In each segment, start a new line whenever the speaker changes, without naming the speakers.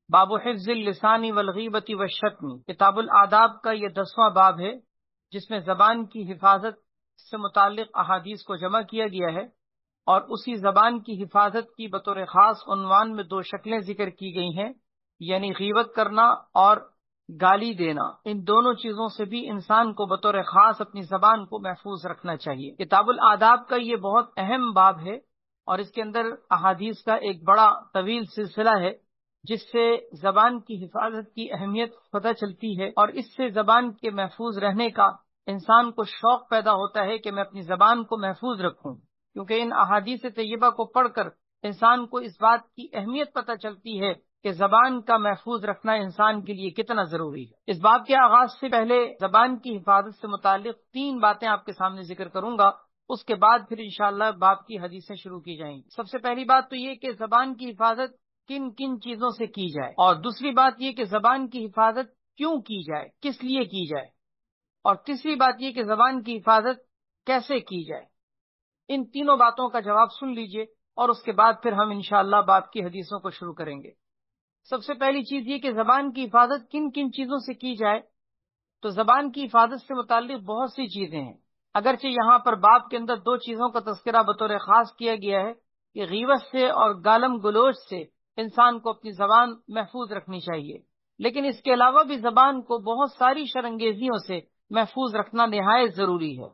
باب حفظ اللسان والغیبۃ والشتم، کتاب الآداب کا یہ 10واں باب ہے جس میں زبان کی حفاظت سے متعلق احادیث کو جمع کیا گیا ہے، اور اسی زبان کی حفاظت کی بطور خاص عنوان میں 2 شکلیں ذکر کی گئی ہیں، یعنی غیبت کرنا اور گالی دینا۔ ان دونوں چیزوں سے بھی انسان کو بطور خاص اپنی زبان کو محفوظ رکھنا چاہیے۔ کتاب الآداب کا یہ بہت اہم باب ہے، اور اس کے اندر احادیث کا ایک بڑا طویل سلسلہ ہے جس سے زبان کی حفاظت کی اہمیت پتہ چلتی ہے، اور اس سے زبان کے محفوظ رہنے کا انسان کو شوق پیدا ہوتا ہے کہ میں اپنی زبان کو محفوظ رکھوں، کیونکہ ان احادیث طیبہ کو پڑھ کر انسان کو اس بات کی اہمیت پتہ چلتی ہے کہ زبان کا محفوظ رکھنا انسان کے لیے کتنا ضروری ہے۔ اس باب کے آغاز سے پہلے زبان کی حفاظت سے متعلق 3 باتیں آپ کے سامنے ذکر کروں گا، اس کے بعد پھر انشاءاللہ باب کی حدیثیں شروع کی جائیں گی۔ سب سے پہلی بات تو یہ کہ زبان کی حفاظت کن کن چیزوں سے کی جائے، اور دوسری بات یہ کہ زبان کی حفاظت کیوں کی جائے، کس لیے کی جائے، اور تیسری بات یہ کہ زبان کی حفاظت کیسے کی جائے۔ ان تینوں باتوں کا جواب سن لیجئے، اور اس کے بعد پھر ہم انشاءاللہ باب کی حدیثوں کو شروع کریں گے۔ سب سے پہلی چیز یہ کہ زبان کی حفاظت کن کن چیزوں سے کی جائے، تو زبان کی حفاظت سے متعلق بہت سی چیزیں ہیں، اگرچہ یہاں پر باب کے اندر 2 چیزوں کا تذکرہ بطور خاص کیا گیا ہے کہ غیبت سے اور گالم گلوچ سے انسان کو اپنی زبان محفوظ رکھنی چاہیے، لیکن اس کے علاوہ بھی زبان کو بہت ساری شرانگیزیوں سے محفوظ رکھنا نہایت ضروری ہے۔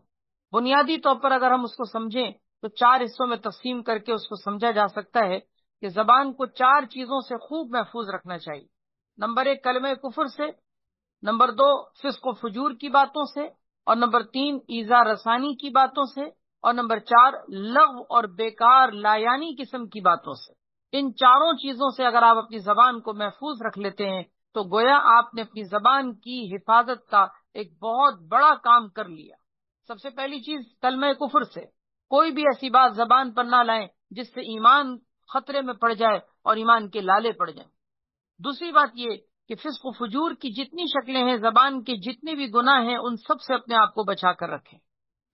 بنیادی طور پر اگر ہم اس کو سمجھیں تو 4 حصوں میں تقسیم کر کے اس کو سمجھا جا سکتا ہے کہ زبان کو 4 چیزوں سے خوب محفوظ رکھنا چاہیے۔ نمبر 1 کلمہ کفر سے، نمبر 2 فسق و فجور کی باتوں سے، اور نمبر 3 ایذا رسانی کی باتوں سے، اور نمبر 4 لغو اور بیکار لایانی قسم کی باتوں سے۔ ان 4 چیزوں سے اگر آپ اپنی زبان کو محفوظ رکھ لیتے ہیں تو گویا آپ نے اپنی زبان کی حفاظت کا ایک بہت بڑا کام کر لیا۔ سب سے پہلی چیز کلمہ کفر سے، کوئی بھی ایسی بات زبان پر نہ لائیں جس سے ایمان خطرے میں پڑ جائے اور ایمان کے لالے پڑ جائیں۔ دوسری بات یہ کہ فسق و فجور کی جتنی شکلیں ہیں، زبان کے جتنے بھی گناہ ہیں، ان سب سے اپنے آپ کو بچا کر رکھیں،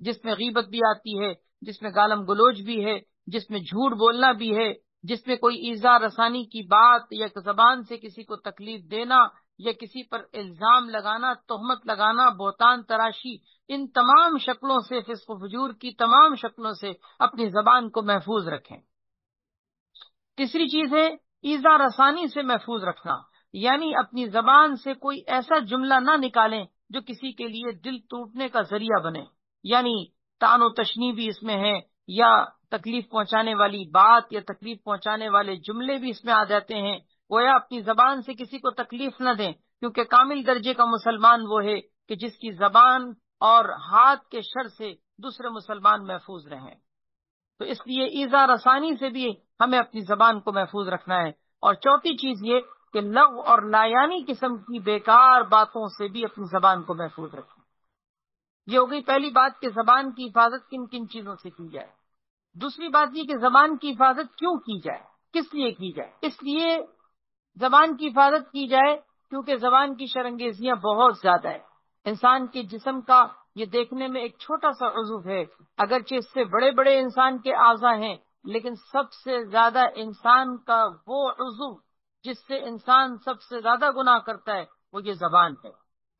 جس میں غیبت بھی آتی ہے، جس میں گالم گلوچ بھی ہے، جس میں جھوٹ بولنا بھی ہے، جس میں کوئی ایذا رسانی کی بات یا زبان سے کسی کو تکلیف دینا یا کسی پر الزام لگانا، تہمت لگانا، بہتان تراشی، ان تمام شکلوں سے، فسق و فجور کی تمام شکلوں سے اپنی زبان کو محفوظ رکھیں۔ تیسری چیز ہے ایذا رسانی سے محفوظ رکھنا، یعنی اپنی زبان سے کوئی ایسا جملہ نہ نکالیں جو کسی کے لیے دل ٹوٹنے کا ذریعہ بنے، یعنی طعن و تشنیع بھی اس میں ہے، یا تکلیف پہنچانے والی بات یا تکلیف پہنچانے والے جملے بھی اس میں آ جاتے ہیں۔ گویا اپنی زبان سے کسی کو تکلیف نہ دیں، کیونکہ کامل درجے کا مسلمان وہ ہے کہ جس کی زبان اور ہاتھ کے شر سے دوسرے مسلمان محفوظ رہیں۔ تو اس لیے ایذا رسانی سے بھی ہمیں اپنی زبان کو محفوظ رکھنا ہے۔ اور چوتھی چیز یہ کہ لغو اور لایانی قسم کی بیکار باتوں سے بھی اپنی زبان کو محفوظ رکھیں۔ یہ ہو گئی پہلی بات کہ زبان کی حفاظت کن کن چیزوں سے کی جائے۔ دوسری بات یہ کہ زبان کی حفاظت کیوں کی جائے، کس لیے کی جائے۔ اس لیے زبان کی حفاظت کی جائے کیونکہ زبان کی شرانگیزیاں بہت زیادہ ہیں۔ انسان کے جسم کا یہ دیکھنے میں ایک چھوٹا سا عضو ہے، اگرچہ اس سے بڑے بڑے انسان کے اعضاء ہیں، لیکن سب سے زیادہ انسان کا وہ عضو جس سے انسان سب سے زیادہ گناہ کرتا ہے وہ یہ زبان ہے۔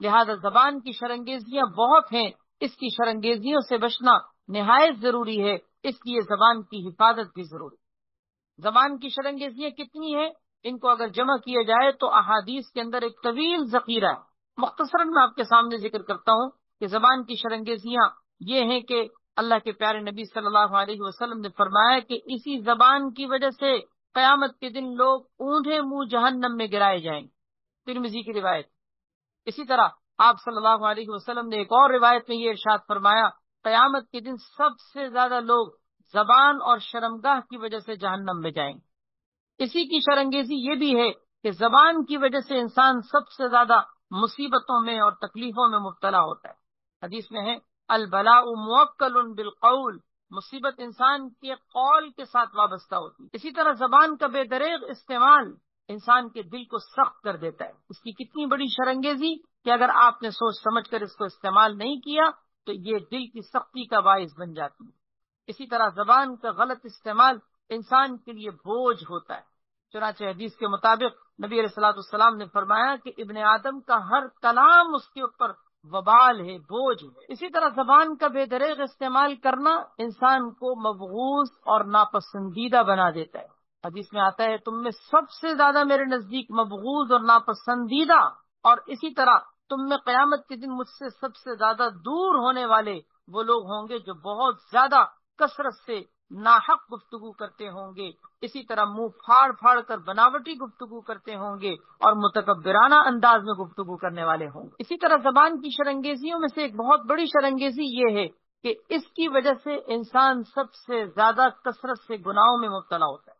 لہذا زبان کی شرانگیزیاں بہت ہیں، اس کی شرانگیزیوں سے بچنا نہایت ضروری ہے، اس لیے زبان کی حفاظت بھی ضروری ہے۔ زبان کی شرانگیزیاں کتنی ہیں، ان کو اگر جمع کیا جائے تو احادیث کے اندر ایک طویل ذخیرہ ہے۔ مختصراً میں آپ کے سامنے ذکر کرتا ہوں کہ زبان کی شرانگیزیاں یہ ہیں کہ اللہ کے پیارے نبی صلی اللہ علیہ وسلم نے فرمایا کہ اسی زبان کی وجہ سے قیامت کے دن لوگ اوندھے منہ جہنم میں گرائے جائیں گے، ترمذی کی روایت۔ اسی طرح آپ صلی اللہ علیہ وسلم نے ایک اور روایت میں یہ ارشاد فرمایا، قیامت کے دن سب سے زیادہ لوگ زبان اور شرمگاہ کی وجہ سے جہنم میں جائیں گے۔ اسی کی شرانگیزی یہ بھی ہے کہ زبان کی وجہ سے انسان سب سے زیادہ مصیبتوں میں اور تکلیفوں میں مبتلا ہوتا ہے۔ حدیث میں ہے البلاء موکل بالقول، مصیبت انسان کے قول کے ساتھ وابستہ ہوتی ہے۔ اسی طرح زبان کا بے دریغ استعمال انسان کے دل کو سخت کر دیتا ہے۔ اس کی کتنی بڑی شرنگیزی کہ اگر آپ نے سوچ سمجھ کر اس کو استعمال نہیں کیا تو یہ دل کی سختی کا باعث بن جاتی ہے۔ اسی طرح زبان کا غلط استعمال انسان کے لیے بوجھ ہوتا ہے۔ چنانچہ حدیث کے مطابق نبی علیہ الصلوۃ والسلام نے فرمایا کہ ابن آدم کا ہر کلام اس کے اوپر وبال ہے، بوجھ ہے۔ اسی طرح زبان کا بے دریغ استعمال کرنا انسان کو مبغوض اور ناپسندیدہ بنا دیتا ہے۔ حدیث میں آتا ہے تم میں سب سے زیادہ میرے نزدیک مبغوض اور ناپسندیدہ، اور اسی طرح تم میں قیامت کے دن مجھ سے سب سے زیادہ دور ہونے والے وہ لوگ ہوں گے جو بہت زیادہ کثرت سے ناحق گفتگو کرتے ہوں گے، اسی طرح منہ پھاڑ پھاڑ کر بناوٹی گفتگو کرتے ہوں گے اور متکبرانہ انداز میں گفتگو کرنے والے ہوں گے۔ اسی طرح زبان کی شرنگیزیوں میں سے ایک بہت بڑی شرنگیزی یہ ہے کہ اس کی وجہ سے انسان سب سے زیادہ کثرت سے گناہوں میں مبتلا ہوتا ہے۔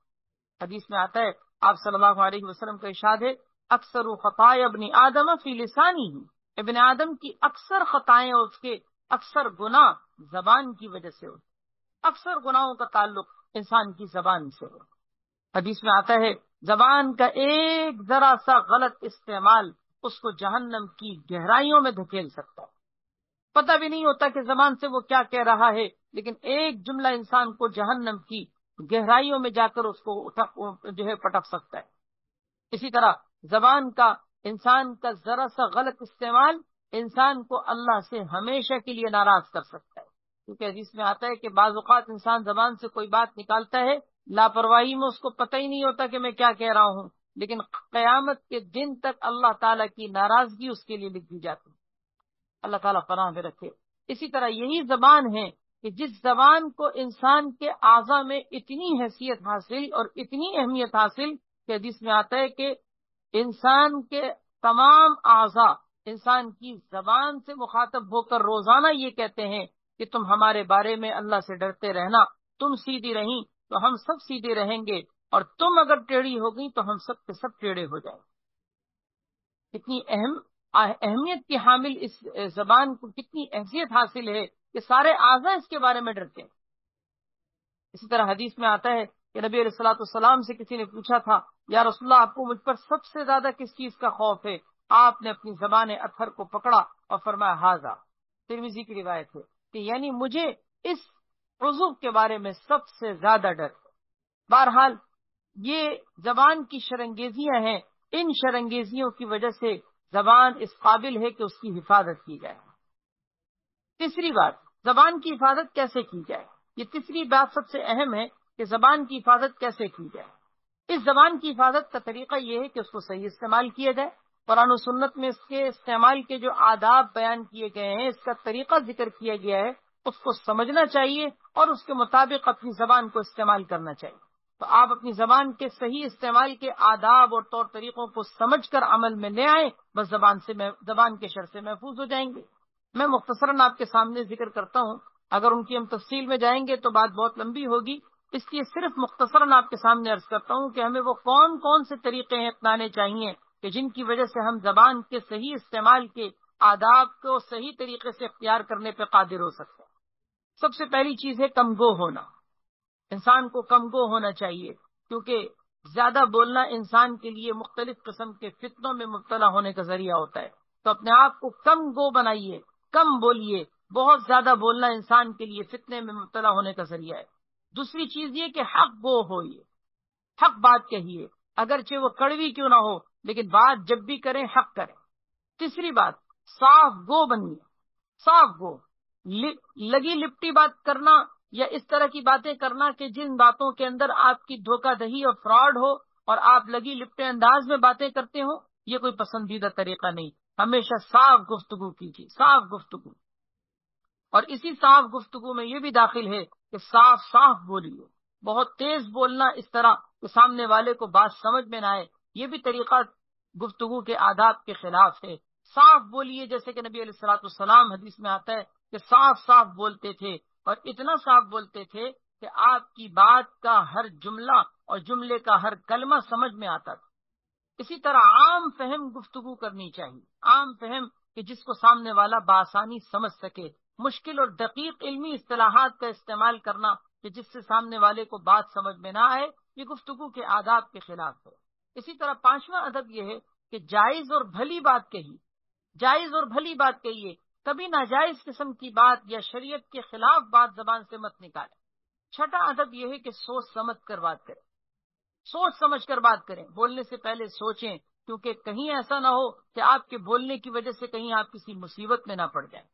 حدیث میں آتا ہے، آپ صلی اللہ علیہ وسلم کا ارشاد ہے، اکثر خطائے ابن آدم فی لسانی ہی، ابن آدم کی اکثر خطائیں اور اس کے اکثر گناہ زبان کی وجہ سے ہوتے، اکثر گناہوں کا تعلق انسان کی زبان سے ہو۔ حدیث میں آتا ہے زبان کا ایک ذرا سا غلط استعمال اس کو جہنم کی گہرائیوں میں دھکیل سکتا ہے، پتہ بھی نہیں ہوتا کہ زبان سے وہ کیا کہہ رہا ہے، لیکن ایک جملہ انسان کو جہنم کی گہرائیوں میں جا کر اس کو جو ہے پٹک سکتا ہے۔ اسی طرح زبان کا انسان کا ذرا سا غلط استعمال انسان کو اللہ سے ہمیشہ کے لیے ناراض کر سکتا ہے، کیونکہ حدیث میں آتا ہے کہ بعض اوقات انسان زبان سے کوئی بات نکالتا ہے، لاپرواہی میں اس کو پتہ ہی نہیں ہوتا کہ میں کیا کہہ رہا ہوں، لیکن قیامت کے دن تک اللہ تعالیٰ کی ناراضگی اس کے لیے لکھ دی جاتی ہے۔ اللہ تعالیٰ پناہ میں رکھے۔ اسی طرح یہی زبان ہے کہ جس زبان کو انسان کے اعضاء میں اتنی حیثیت حاصل اور اتنی اہمیت حاصل کہ حدیث میں آتا ہے کہ انسان کے تمام اعضاء انسان کی زبان سے مخاطب ہو کر روزانہ یہ کہتے ہیں کہ تم ہمارے بارے میں اللہ سے ڈرتے رہنا، تم سیدھی رہیں تو ہم سب سیدھے رہیں گے، اور تم اگر ٹیڑھی ہو گئی تو ہم سب کے سب ٹیڑھے ہو جائیں۔ کتنی اہمیت کی حامل اس زبان کو کتنی اہمیت حاصل ہے کہ سارے اعضاء اس کے بارے میں ڈرتے ہیں۔ اسی طرح حدیث میں آتا ہے کہ نبی علیہ الصلوۃ والسلام سے کسی نے پوچھا تھا، یا رسول اللہ آپ کو مجھ پر سب سے زیادہ کس چیز کا خوف ہے؟ آپ نے اپنی زبان اطہر کو پکڑا اور فرمایا ہاذا، ترمذی کی روایت ہے کہ یعنی مجھے اس عضو کے بارے میں سب سے زیادہ ڈر ہے۔ بہرحال یہ زبان کی شرنگیزیاں ہیں، ان شرنگیزیوں کی وجہ سے زبان اس قابل ہے کہ اس کی حفاظت کی جائے۔ تیسری بات، زبان کی حفاظت کیسے کی جائے؟ یہ تیسری بات سب سے اہم ہے کہ زبان کی حفاظت کیسے کی جائے۔ اس زبان کی حفاظت کا طریقہ یہ ہے کہ اس کو صحیح استعمال کیا جائے۔ قرآن و سنت میں اس کے استعمال کے جو آداب بیان کیے گئے ہیں، اس کا طریقہ ذکر کیا گیا ہے، اس کو سمجھنا چاہیے اور اس کے مطابق اپنی زبان کو استعمال کرنا چاہیے۔ تو آپ اپنی زبان کے صحیح استعمال کے آداب اور طور طریقوں کو سمجھ کر عمل میں لے آئیں، بس زبان کے شر سے محفوظ ہو جائیں گے۔ میں مختصراً آپ کے سامنے ذکر کرتا ہوں، اگر ان کی ہم تفصیل میں جائیں گے تو بات بہت لمبی ہوگی، اس لیے صرف مختصراً آپ کے سامنے عرض کرتا ہوں کہ ہمیں وہ کون کون سے طریقے ہیں اپنانے چاہیے کہ جن کی وجہ سے ہم زبان کے صحیح استعمال کے آداب کو صحیح طریقے سے اختیار کرنے پہ قادر ہو سکتے ہیں۔ سب سے پہلی چیز ہے کم گو ہونا۔ انسان کو کم گو ہونا چاہیے، کیونکہ زیادہ بولنا انسان کے لیے مختلف قسم کے فتنوں میں مبتلا ہونے کا ذریعہ ہوتا ہے۔ تو اپنے آپ کو کم گو بنائیے، کم بولیے۔ بہت زیادہ بولنا انسان کے لیے فتنے میں مبتلا ہونے کا ذریعہ ہے۔ دوسری چیز یہ کہ حق گو ہوئیے، حق بات کہیے، اگرچہ وہ کڑوی کیوں نہ ہو، لیکن بات جب بھی کریں حق کریں۔ تیسری بات، صاف گو بنیے، صاف گو۔ لگی لپٹی بات کرنا یا اس طرح کی باتیں کرنا کہ جن باتوں کے اندر آپ کی دھوکہ دہی اور فراڈ ہو اور آپ لگی لپٹے انداز میں باتیں کرتے ہوں، یہ کوئی پسندیدہ طریقہ نہیں۔ ہمیشہ صاف گفتگو کیجیے، صاف گفتگو۔ اور اسی صاف گفتگو میں یہ بھی داخل ہے کہ صاف صاف بولیے۔ بہت تیز بولنا اس طرح کہ سامنے والے کو بات سمجھ میں نہ آئے، یہ بھی طریقہ گفتگو کے آداب کے خلاف ہے۔ صاف بولیے، جیسے کہ نبی علیہ الصلوۃ والسلام حدیث میں آتا ہے کہ صاف صاف بولتے تھے، اور اتنا صاف بولتے تھے کہ آپ کی بات کا ہر جملہ اور جملے کا ہر کلمہ سمجھ میں آتا تھا۔ اسی طرح عام فہم گفتگو کرنی چاہیے، عام فہم کہ جس کو سامنے والا بآسانی سمجھ سکے۔ مشکل اور دقیق علمی اصطلاحات کا استعمال کرنا کہ جس سے سامنے والے کو بات سمجھ میں نہ آئے، یہ گفتگو کے آداب کے خلاف ہے۔ اسی طرح پانچواں ادب یہ ہے کہ جائز اور بھلی بات کہیے، جائز اور بھلی بات کہیے۔ کبھی ناجائز قسم کی بات یا شریعت کے خلاف بات زبان سے مت نکالے۔ چھٹا ادب یہ ہے کہ سوچ سمجھ کر بات کرے۔ سوچ سمجھ کر بات کریں، بولنے سے پہلے سوچیں، کیونکہ کہیں ایسا نہ ہو کہ آپ کے بولنے کی وجہ سے کہیں آپ کسی مصیبت میں نہ پڑ جائیں۔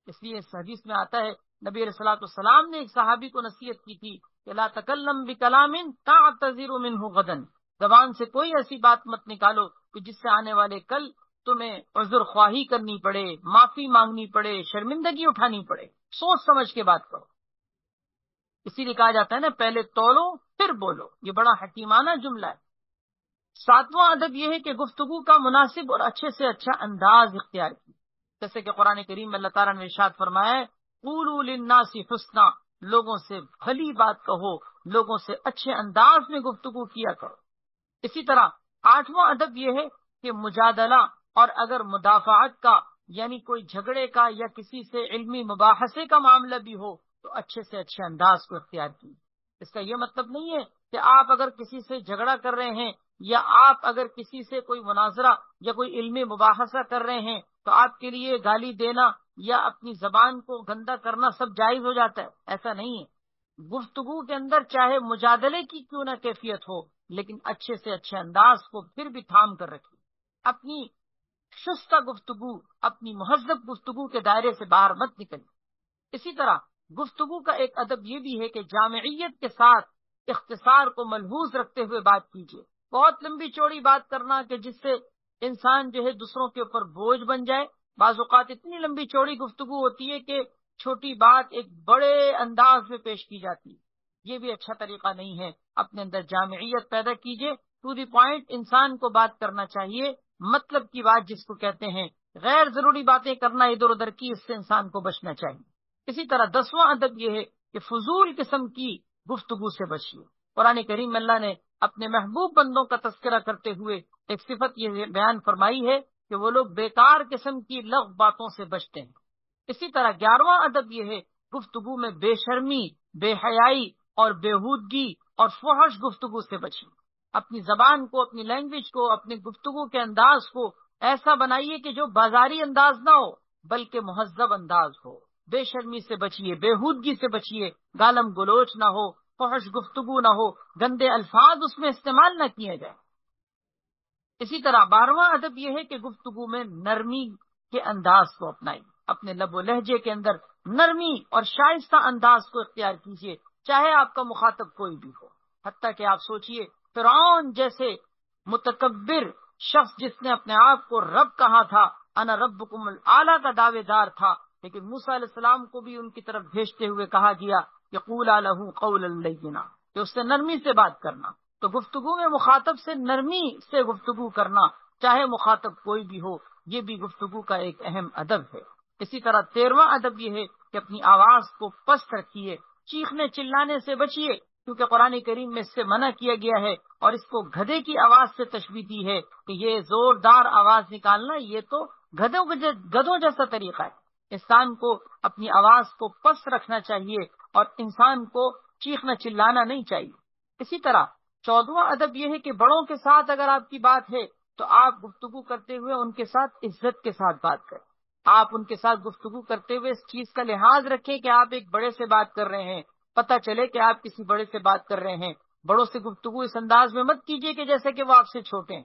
اس لیے اس حدیث میں آتا ہے، نبی علیہ الصلوۃ والسلام نے ایک صحابی کو نصیحت کی تھی کہ لا تکلم بکلام تعتذر منہ غدا، زبان سے کوئی ایسی بات مت نکالو کہ جس سے آنے والے کل تمہیں عذر خواہی کرنی پڑے، معافی مانگنی پڑے، شرمندگی اٹھانی پڑے۔ سوچ سمجھ کے بات کرو۔ اسی لیے کہا جاتا ہے نا، پہلے تولو پھر بولو، یہ بڑا حکیمانہ جملہ ہے۔ ساتواں ادب یہ ہے کہ گفتگو کا مناسب اور اچھے سے اچھا انداز اختیار کی، جیسے کہ قرآن کریم میں اللہ تعالیٰ نے ارشاد فرمایا ہے، قولوا للناس حسنا، لوگوں سے بھلی بات کہو، لوگوں سے اچھے انداز میں گفتگو کیا کرو۔ اسی طرح آٹھواں ادب یہ ہے کہ مجادلہ اور اگر مدافعت کا یعنی کوئی جھگڑے کا یا کسی سے علمی مباحثے کا معاملہ بھی ہو تو اچھے سے اچھے انداز کو اختیار کی۔ اس کا یہ مطلب نہیں ہے کہ آپ اگر کسی سے جھگڑا کر رہے ہیں یا آپ اگر کسی سے کوئی مناظرہ یا کوئی علمی مباحثہ کر رہے ہیں تو آپ کے لیے گالی دینا یا اپنی زبان کو گندا کرنا سب جائز ہو جاتا ہے، ایسا نہیں ہے۔ گفتگو کے اندر چاہے مجادلے کی کیوں نہ کیفیت ہو، لیکن اچھے سے اچھے انداز کو پھر بھی تھام کر رکھیے۔ اپنی شستہ گفتگو، اپنی مہذب گفتگو کے دائرے سے باہر مت نکلیے۔ اسی طرح گفتگو کا ایک ادب یہ بھی ہے کہ جامعیت کے ساتھ اختصار کو ملحوظ رکھتے ہوئے بات کیجیے۔ بہت لمبی چوڑی بات کرنا کہ جس سے انسان جو ہے دوسروں کے اوپر بوجھ بن جائے، بعض اوقات اتنی لمبی چوڑی گفتگو ہوتی ہے کہ چھوٹی بات ایک بڑے انداز میں پیش کی جاتی ہے، یہ بھی اچھا طریقہ نہیں ہے۔ اپنے اندر جامعیت پیدا کیجیے، ٹو دی پوائنٹ انسان کو بات کرنا چاہیے، مطلب کی بات جس کو کہتے ہیں، غیر ضروری باتیں کرنا ادھر ادھر کی، اس سے انسان کو بچنا چاہیے۔ اسی طرح 10واں ادب یہ ہے کہ فضول قسم کی گفتگو سے بچیے۔ قرآن کریم میں اللہ نے اپنے محبوب بندوں کا تذکرہ کرتے ہوئے ایک صفت یہ بیان فرمائی ہے کہ وہ لوگ بیکار قسم کی لغو باتوں سے بچتے ہیں۔ اسی طرح 11واں ادب یہ ہے گفتگو میں بے شرمی، بے حیائی اور بےہودگی اور فحش گفتگو سے بچیں۔ اپنی زبان کو، اپنی لینگویج کو، اپنی گفتگو کے انداز کو ایسا بنائیے کہ جو بازاری انداز نہ ہو بلکہ مہذب انداز ہو۔ بے شرمی سے بچیے، بےہودگی سے بچیے، گالم گلوچ نہ ہو، فحش گفتگو نہ ہو، گندے الفاظ اس میں استعمال نہ کیے جائیں۔ اسی طرح 12واں ادب یہ ہے کہ گفتگو میں نرمی کے انداز کو اپنائیے، اپنے لب و لہجے کے اندر نرمی اور شائستہ انداز کو اختیار کیجیے، چاہے آپ کا مخاطب کوئی بھی ہو۔ حتیٰ کہ آپ سوچئے فرعون جیسے متکبر شخص جس نے اپنے آپ کو رب کہا تھا، انا ربکم الاعلیٰ کا دعوے دار تھا، لیکن موسیٰ علیہ السلام کو بھی ان کی طرف بھیجتے ہوئے کہا گیا کہ قولا لہ قولا لینا، کہ اس سے نرمی سے بات کرنا۔ تو گفتگو میں مخاطب سے نرمی سے گفتگو کرنا، چاہے مخاطب کوئی بھی ہو، یہ بھی گفتگو کا ایک اہم ادب ہے۔ اسی طرح 13واں ادب یہ ہے کہ اپنی آواز کو پست رکھیے، چیخنے چلانے سے بچیے، کیونکہ قرآن کریم میں اس سے منع کیا گیا ہے اور اس کو گدھے کی آواز سے تشبیہ دی ہے کہ یہ زوردار آواز نکالنا یہ تو گدھوں جیسا طریقہ ہے۔ انسان کو اپنی آواز کو پست رکھنا چاہیے اور انسان کو چیخنا چلانا نہیں چاہیے۔ اسی طرح 14واں ادب یہ ہے کہ بڑوں کے ساتھ اگر آپ کی بات ہے تو آپ گفتگو کرتے ہوئے ان کے ساتھ عزت کے ساتھ بات کریں۔ آپ ان کے ساتھ گفتگو کرتے ہوئے اس چیز کا لحاظ رکھیں کہ آپ ایک بڑے سے بات کر رہے ہیں، پتہ چلے کہ آپ کسی بڑے سے بات کر رہے ہیں۔ بڑوں سے گفتگو اس انداز میں مت کیجیے کہ جیسے کہ وہ آپ سے چھوٹے ہیں۔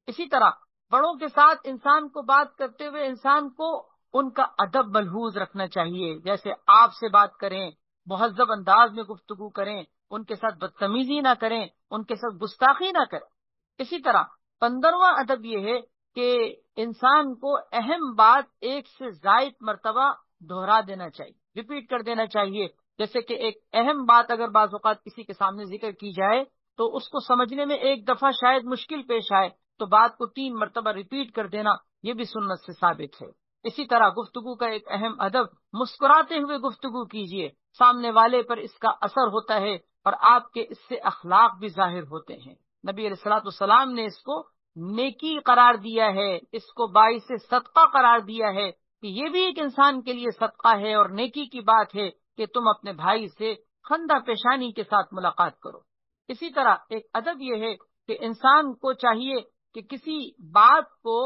اسی طرح بڑوں کے ساتھ انسان کو بات کرتے ہوئے انسان کو ان کا ادب ملحوظ رکھنا چاہیے، جیسے آپ سے بات کریں، مہذب انداز میں گفتگو کریں، ان کے ساتھ بدتمیزی نہ کریں، ان کے ساتھ گستاخی نہ کریں۔ اسی طرح 15واں ادب یہ ہے کہ انسان کو اہم بات ایک سے زائد مرتبہ دہرا دینا چاہیے، ریپیٹ کر دینا چاہیے۔ جیسے کہ ایک اہم بات اگر بعض اوقات کسی کے سامنے ذکر کی جائے تو اس کو سمجھنے میں ایک دفعہ شاید مشکل پیش آئے، تو بات کو 3 مرتبہ ریپیٹ کر دینا یہ بھی سنت سے ثابت ہے۔ اسی طرح گفتگو کا ایک اہم ادب مسکراتے ہوئے گفتگو کیجیے، سامنے والے پر اس کا اثر ہوتا ہے اور آپ کے اس سے اخلاق بھی ظاہر ہوتے ہیں۔ نبی علیہ الصلوۃ والسلام نے اس کو نیکی قرار دیا ہے، اس کو باعث صدقہ قرار دیا ہے کہ یہ بھی ایک انسان کے لیے صدقہ ہے اور نیکی کی بات ہے کہ تم اپنے بھائی سے خندہ پیشانی کے ساتھ ملاقات کرو۔ اسی طرح ایک ادب یہ ہے کہ انسان کو چاہیے کہ کسی بات کو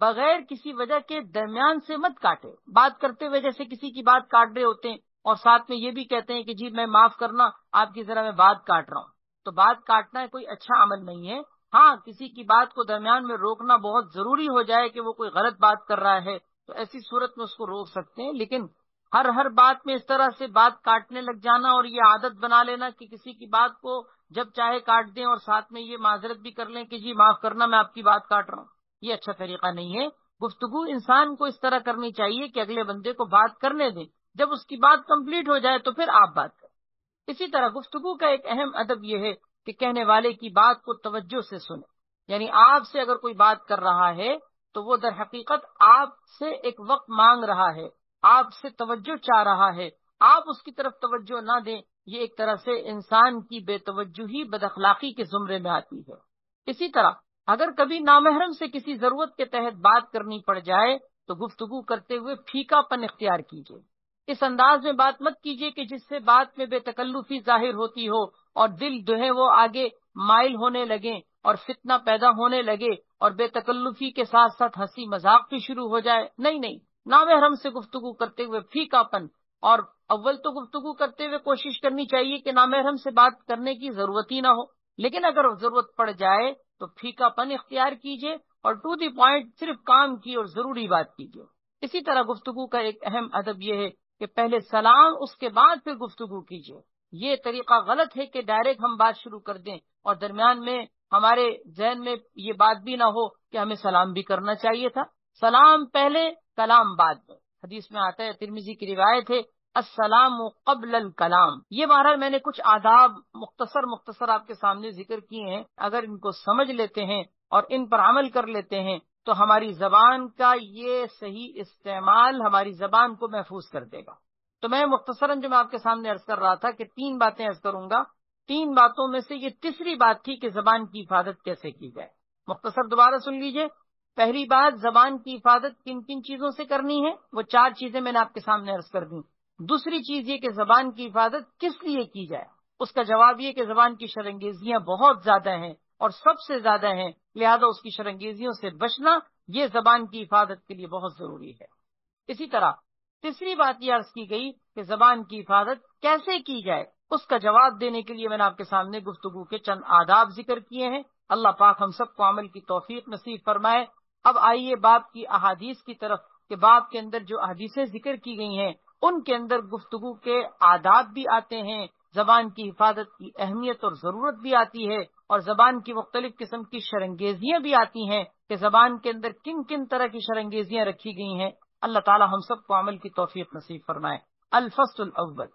بغیر کسی وجہ کے درمیان سے مت کاٹے۔ بات کرتے ہوئے جیسے کسی کی بات کاٹ رہے ہوتے ہیں اور ساتھ میں یہ بھی کہتے ہیں کہ جی میں معاف کرنا آپ کی ذرا میں بات کاٹ رہا ہوں، تو بات کاٹنا کوئی اچھا عمل نہیں ہے۔ ہاں، کسی کی بات کو درمیان میں روکنا بہت ضروری ہو جائے کہ وہ کوئی غلط بات کر رہا ہے تو ایسی صورت میں اس کو روک سکتے ہیں، لیکن ہر بات میں اس طرح سے بات کاٹنے لگ جانا اور یہ عادت بنا لینا کہ کسی کی بات کو جب چاہے کاٹ دیں اور ساتھ میں یہ معذرت بھی کر لیں کہ جی معاف کرنا میں آپ کی بات کاٹ رہا ہوں، یہ اچھا طریقہ نہیں ہے۔ گفتگو انسان کو اس طرح کرنی چاہیے کہ اگلے بندے کو بات کرنے دیں، جب اس کی بات کمپلیٹ ہو جائے تو پھر آپ بات کریں۔ اسی طرح گفتگو کا ایک اہم ادب یہ ہے کہ کہنے والے کی بات کو توجہ سے سنیں، یعنی آپ سے اگر کوئی بات کر رہا ہے تو وہ در حقیقت آپ سے ایک وقت مانگ رہا ہے، آپ سے توجہ چاہ رہا ہے، آپ اس کی طرف توجہ نہ دیں، یہ ایک طرح سے انسان کی بے توجہی بد اخلاقی کے زمرے میں آتی ہے۔ اسی طرح اگر کبھی نامحرم سے کسی ضرورت کے تحت بات کرنی پڑ جائے تو گفتگو کرتے ہوئے پھیکا پن اختیار کیجیے، اس انداز میں بات مت کیجیے کہ جس سے بات میں بے تکلفی ظاہر ہوتی ہو اور دل جو ہے وہ آگے مائل ہونے لگیں اور فتنہ پیدا ہونے لگے اور بے تکلفی کے ساتھ ساتھ ہنسی مذاق بھی شروع ہو جائے۔ نہیں، نامحرم سے گفتگو کرتے ہوئے پھیکا پن، اور اول تو گفتگو کرتے ہوئے کوشش کرنی چاہیے کہ نامحرم سے بات کرنے کی ضرورت ہی نہ ہو، لیکن اگر ضرورت پڑ جائے تو پھیکا پن اختیار کیجیے اور ٹو دی پوائنٹ صرف کام کی اور ضروری بات کیجیے۔ اسی طرح گفتگو کا ایک اہم ادب یہ ہے کہ پہلے سلام، اس کے بعد پھر گفتگو کیجیے۔ یہ طریقہ غلط ہے کہ ڈائریکٹ ہم بات شروع کر دیں اور درمیان میں ہمارے ذہن میں یہ بات بھی نہ ہو کہ ہمیں سلام بھی کرنا چاہیے تھا۔ سلام پہلے، کلام بعد میں۔ حدیث میں آتا ہے، ترمذی کی روایت ہے، السلام قبل الکلام۔ یہ بہرحال میں نے کچھ آداب مختصر آپ کے سامنے ذکر کیے ہیں، اگر ان کو سمجھ لیتے ہیں اور ان پر عمل کر لیتے ہیں تو ہماری زبان کا یہ صحیح استعمال ہماری زبان کو محفوظ کر دے گا۔ تو میں مختصراً جو میں آپ کے سامنے عرض کر رہا تھا کہ 3 باتیں عرض کروں گا، 3 باتوں میں سے یہ تیسری بات تھی کہ زبان کی حفاظت کیسے کی جائے۔ مختصر دوبارہ سن لیجئے۔ پہلی بات، زبان کی حفاظت کن کن چیزوں سے کرنی ہے، وہ 4 چیزیں میں نے آپ کے سامنے عرض کر دی۔ دوسری چیز یہ کہ زبان کی حفاظت کس لیے کی جائے، اس کا جواب یہ کہ زبان کی شرنگیزیاں بہت زیادہ ہیں اور سب سے زیادہ ہیں، لہذا اس کی شرنگیزیوں سے بچنا یہ زبان کی حفاظت کے لیے بہت ضروری ہے۔ اسی طرح تیسری بات یہ عرض کی گئی کہ زبان کی حفاظت کیسے کی جائے، اس کا جواب دینے کے لیے میں نے آپ کے سامنے گفتگو کے چند آداب ذکر کیے ہیں۔ اللہ پاک ہم سب کو عمل کی توفیق نصیب فرمائے۔ اب آئیے باب کی احادیث کی طرف کہ باب کے اندر جو احادیثیں ذکر کی گئی ہیں ان کے اندر گفتگو کے آداب بھی آتے ہیں، زبان کی حفاظت کی اہمیت اور ضرورت بھی آتی ہے، اور زبان کی مختلف قسم کی شرنگیزیاں بھی آتی ہیں کہ زبان کے اندر کن کن طرح کی شرنگیزیاں رکھی گئی ہیں۔ اللہ تعالی ہم سب کو عمل کی توفیق نصیب فرمائے۔ الفصل الاول،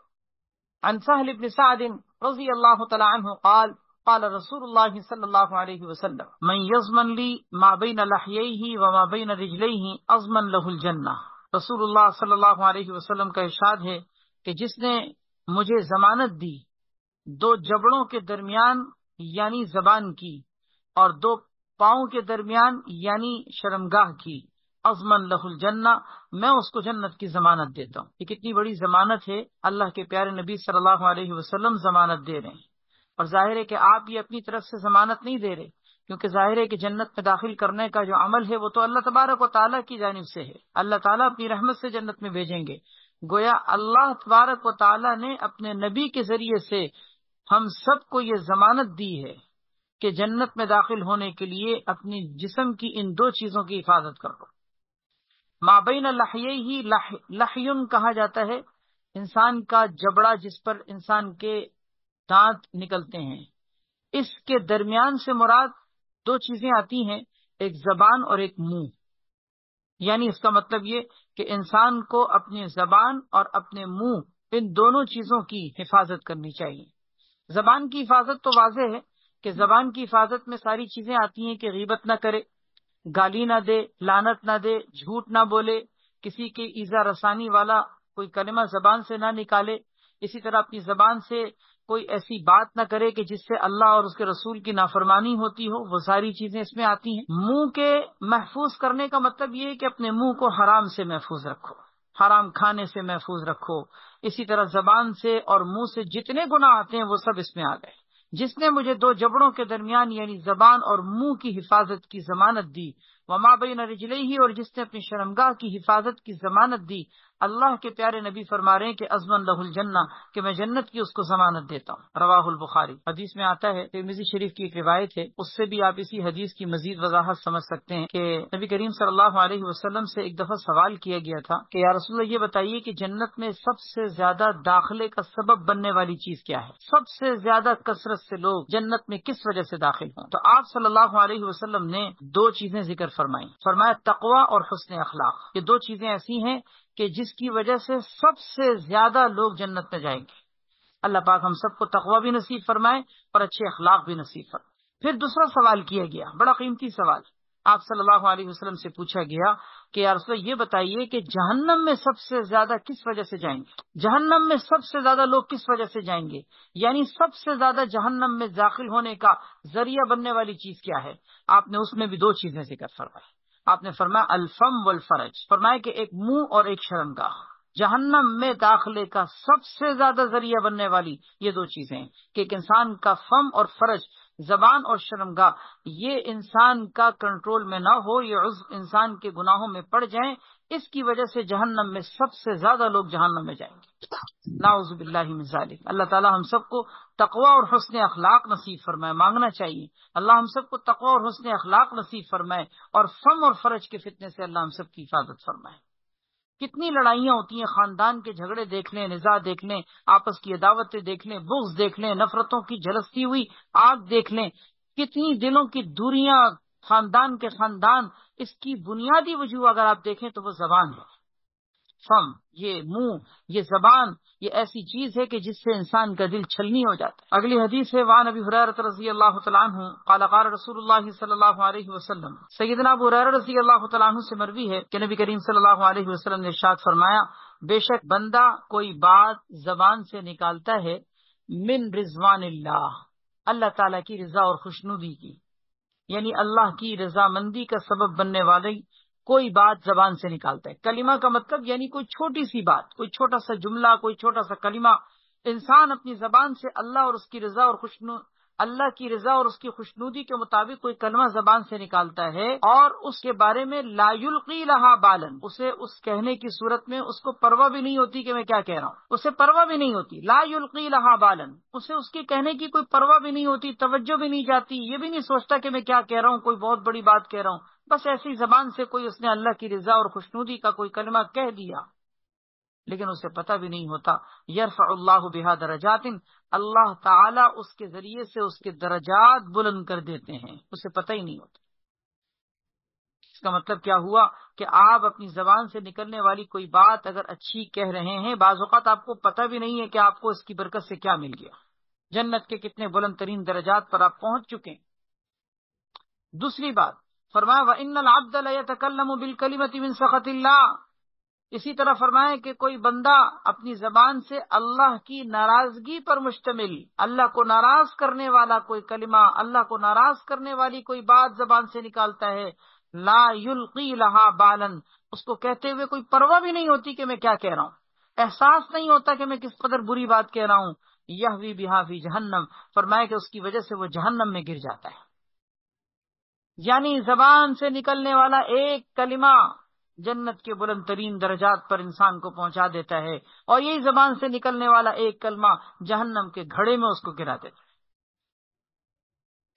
عن سهل بن سعد رضی اللہ تعالی عنہ قال قال رسول اللہ صلی اللہ علیہ وسلم من یضمن لی ما بین لحییہ وما بین رجلیہ اضمن له الجنہ۔ رسول اللہ صلی اللہ علیہ وسلم کا ارشاد ہے کہ جس نے مجھے ضمانت دی 2 جبڑوں کے درمیان یعنی زبان کی اور 2 پاؤں کے درمیان یعنی شرمگاہ کی، اضمن لہ الجنہ، میں اس کو جنت کی ضمانت دیتا ہوں۔ یہ کتنی بڑی ضمانت ہے، اللہ کے پیارے نبی صلی اللہ علیہ وسلم ضمانت دے رہے ہیں، اور ظاہر ہے کہ آپ یہ اپنی طرف سے ضمانت نہیں دے رہے، کیونکہ ظاہر ہے کہ جنت میں داخل کرنے کا جو عمل ہے وہ تو اللہ تبارک و تعالیٰ کی جانب سے ہے، اللہ تعالیٰ اپنی رحمت سے جنت میں بھیجیں گے۔ گویا اللہ تبارک و تعالیٰ نے اپنے نبی کے ذریعے سے ہم سب کو یہ ضمانت دی ہے کہ جنت میں داخل ہونے کے لیے اپنی جسم کی ان 2 چیزوں کی حفاظت کرو۔ ما بین لحییہ، لحیون کہا جاتا ہے انسان کا جبڑا جس پر انسان کے دانت نکلتے ہیں، اس کے درمیان سے مراد 2 چیزیں آتی ہیں، ایک زبان اور ایک منہ، یعنی اس کا مطلب یہ کہ انسان کو اپنی زبان اور اپنے منہ ان دونوں چیزوں کی حفاظت کرنی چاہیے۔ زبان کی حفاظت تو واضح ہے کہ زبان کی حفاظت میں ساری چیزیں آتی ہیں کہ غیبت نہ کرے، گالی نہ دے، لعنت نہ دے، جھوٹ نہ بولے، کسی کے ایذا رسانی والا کوئی کلمہ زبان سے نہ نکالے، اسی طرح اپنی زبان سے کوئی ایسی بات نہ کرے کہ جس سے اللہ اور اس کے رسول کی نافرمانی ہوتی ہو، وہ ساری چیزیں اس میں آتی ہیں۔ منہ کے محفوظ کرنے کا مطلب یہ ہے کہ اپنے منہ کو حرام سے محفوظ رکھو، حرام کھانے سے محفوظ رکھو، اسی طرح زبان سے اور منہ سے جتنے گناہ آتے ہیں وہ سب اس میں آ گئے۔ جس نے مجھے 2 جبڑوں کے درمیان یعنی زبان اور منہ کی حفاظت کی ضمانت دی وما بین رجلیہ، اور جس نے اپنی شرمگاہ کی حفاظت کی ضمانت دی، اللہ کے پیارے نبی فرما رہے ہیں کہ ازمن لہ الجنہ، کہ میں جنت کی اس کو ضمانت دیتا ہوں۔ رواہ البخاری۔ حدیث میں آتا ہے، ترمذی شریف کی ایک روایت ہے، اس سے بھی آپ اسی حدیث کی مزید وضاحت سمجھ سکتے ہیں کہ نبی کریم صلی اللہ علیہ وسلم سے ایک دفعہ سوال کیا گیا تھا کہ یا رسول اللہ، یہ بتائیے کہ جنت میں سب سے زیادہ داخلے کا سبب بننے والی چیز کیا ہے؟ سب سے زیادہ کثرت سے لوگ جنت میں کس وجہ سے داخل ہوں؟ تو آپ صلی اللہ علیہ وسلم نے دو چیزیں ذکر فرمائیں، فرمایا تقوی اور حسن اخلاق۔ یہ دو چیزیں ایسی ہیں کہ جس کی وجہ سے سب سے زیادہ لوگ جنت میں جائیں گے۔ اللہ پاک ہم سب کو تقوی بھی نصیب فرمائے اور اچھے اخلاق بھی نصیب فرمائے۔ پھر دوسرا سوال کیا گیا، بڑا قیمتی سوال، آپ صلی اللہ علیہ وسلم سے پوچھا گیا کہ یا رسول اللہ، یہ بتائیے کہ جہنم میں سب سے زیادہ کس وجہ سے جائیں گے؟ جہنم میں سب سے زیادہ لوگ کس وجہ سے جائیں گے؟ یعنی سب سے زیادہ جہنم میں داخل ہونے کا ذریعہ بننے والی چیز کیا ہے؟ آپ نے اس میں بھی دو چیزیں ذکر فرمائی۔ آپ نے فرمایا الفم والفرج، فرمایا کہ ایک منہ اور ایک شرمگاہ۔ جہنم میں داخلے کا سب سے زیادہ ذریعہ بننے والی یہ دو چیزیں ہیں کہ ایک انسان کا فم اور فرج، زبان اور شرمگاہ، یہ انسان کا کنٹرول میں نہ ہو، یہ عضو انسان کے گناہوں میں پڑ جائیں، اس کی وجہ سے جہنم میں سب سے زیادہ لوگ جہنم میں جائیں گے۔ نعوذ باللہ من ذالک۔ اللہ تعالی ہم سب کو تقوی اور حسن اخلاق نصیب فرمائے، مانگنا چاہیے اللہ ہم سب کو تقوی اور حسن اخلاق نصیب فرمائے، اور فم اور فرج کے فتنے سے اللہ ہم سب کی حفاظت فرمائے۔ کتنی لڑائیاں ہوتی ہیں، خاندان کے جھگڑے دیکھ لیں، نزاع دیکھ لیں، آپس کی عداوتیں دیکھ لیں، بغض دیکھ لیں، نفرتوں کی جھلستی ہوئی آگ دیکھ لیں، کتنی دلوں کی دوریاں خاندان کے خاندان، اس کی بنیادی وجوہ اگر آپ دیکھیں تو وہ زبان ہے۔ فم، یہ منہ، یہ زبان، یہ ایسی چیز ہے کہ جس سے انسان کا دل چھلنی ہو جاتا ہے۔ اگلی حدیث ہے وعن ابی ہریرہ رضی اللہ تعالیٰ عنہ قال قال رسول اللہ صلی اللہ علیہ وسلم، سیدنا ابو ہریرہ رضی اللہ تعالیٰ عنہ سے مروی ہے کہ نبی کریم صلی اللہ علیہ وسلم نے ارشاد فرمایا، بے شک بندہ کوئی بات زبان سے نکالتا ہے من رضوان اللہ، اللہ تعالیٰ کی رضا اور خوشنودی کی، یعنی اللہ کی رضامندی کا سبب بننے والی کوئی بات زبان سے نکالتا ہے۔ کلمہ کا مطلب یعنی کوئی چھوٹی سی بات، کوئی چھوٹا سا جملہ، کوئی چھوٹا سا کلمہ، انسان اپنی زبان سے اللہ اور اس کی رضا اور اللہ کی رضا اور اس کی خوشنودی کے مطابق کوئی کلمہ زبان سے نکالتا ہے، اور اس کے بارے میں لا یلقی لہا بالن، اسے اس کہنے کی صورت میں اس کو پرواہ بھی نہیں ہوتی کہ میں کیا کہہ رہا ہوں، اسے پرواہ بھی نہیں ہوتی، لا یلقی لہا بالن، اسے اس کے کہنے کی کوئی پرواہ بھی نہیں ہوتی، توجہ بھی نہیں جاتی، یہ بھی نہیں سوچتا کہ میں کیا کہہ رہا ہوں، کوئی بہت بڑی بات کہہ رہا ہوں، بس ایسی زبان سے کوئی اس نے اللہ کی رضا اور خوشنودی کا کوئی کلمہ کہہ دیا، لیکن اسے پتہ بھی نہیں ہوتا۔ یرفع اللہ بہا درجات، اللہ تعالیٰ اس کے ذریعے سے اس کے درجات بلند کر دیتے ہیں، اسے پتہ ہی نہیں ہوتا۔ اس کا مطلب کیا ہوا کہ آپ اپنی زبان سے نکلنے والی کوئی بات اگر اچھی کہہ رہے ہیں، بعض اوقات آپ کو پتہ بھی نہیں ہے کہ آپ کو اس کی برکت سے کیا مل گیا، جنت کے کتنے بلند ترین درجات پر آپ پہنچ چکے ہیں۔ دوسری بات فرمایا وَإِنَّ الْعَبْدَ لَيَتَكَلَّمُ بِالْكَلِمَةِ مِنْ سَخَطِ اللَّهِ، اسی طرح فرمایا کہ کوئی بندہ اپنی زبان سے اللہ کی ناراضگی پر مشتمل، اللہ کو ناراض کرنے والا کوئی کلمہ، اللہ کو ناراض کرنے والی کوئی بات زبان سے نکالتا ہے، لا یلقی لہا بالن، اس کو کہتے ہوئے کوئی پرواہ بھی نہیں ہوتی کہ میں کیا کہہ رہا ہوں، احساس نہیں ہوتا کہ میں کس قدر بری بات کہہ رہا ہوں، یہوی بہا فی جہنم، فرمایا کہ اس کی وجہ سے وہ جہنم میں گر جاتا ہے۔ یعنی زبان سے نکلنے والا ایک کلمہ جنت کے بلند ترین درجات پر انسان کو پہنچا دیتا ہے، اور یہی زبان سے نکلنے والا ایک کلمہ جہنم کے گھڑے میں اس کو گرا دیتا ہے۔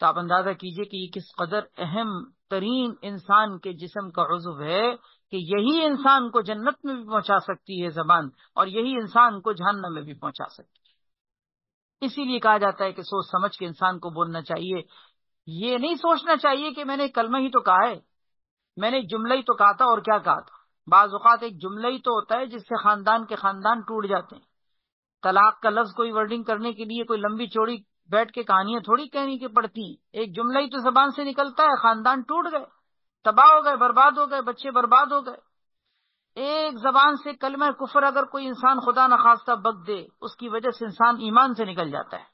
تو آپ اندازہ کیجئے کہ یہ کس قدر اہم ترین انسان کے جسم کا عضو ہے کہ یہی انسان کو جنت میں بھی پہنچا سکتی ہے زبان، اور یہی انسان کو جہنم میں بھی پہنچا سکتی ہے۔ اسی لیے کہا جاتا ہے کہ سوچ سمجھ کے انسان کو بولنا چاہیے، یہ نہیں سوچنا چاہیے کہ میں نے کلمہ ہی تو کہا ہے، میں نے جملہ ہی تو کہا تھا اور کیا کہا تھا۔ بعض اوقات ایک جملہ ہی تو ہوتا ہے جس سے خاندان کے خاندان ٹوٹ جاتے ہیں۔ طلاق کا لفظ کوئی ورڈنگ کرنے کے لیے کوئی لمبی چوڑی بیٹھ کے کہانیاں تھوڑی کہنے کی پڑتی ہیں، ایک جملہ ہی تو زبان سے نکلتا ہے، خاندان ٹوٹ گئے، تباہ ہو گئے، برباد ہو گئے، بچے برباد ہو گئے۔ ایک زبان سے کلمہ کفر اگر کوئی انسان خدا نخواستہ بک دے، اس کی وجہ سے انسان ایمان سے نکل جاتا ہے۔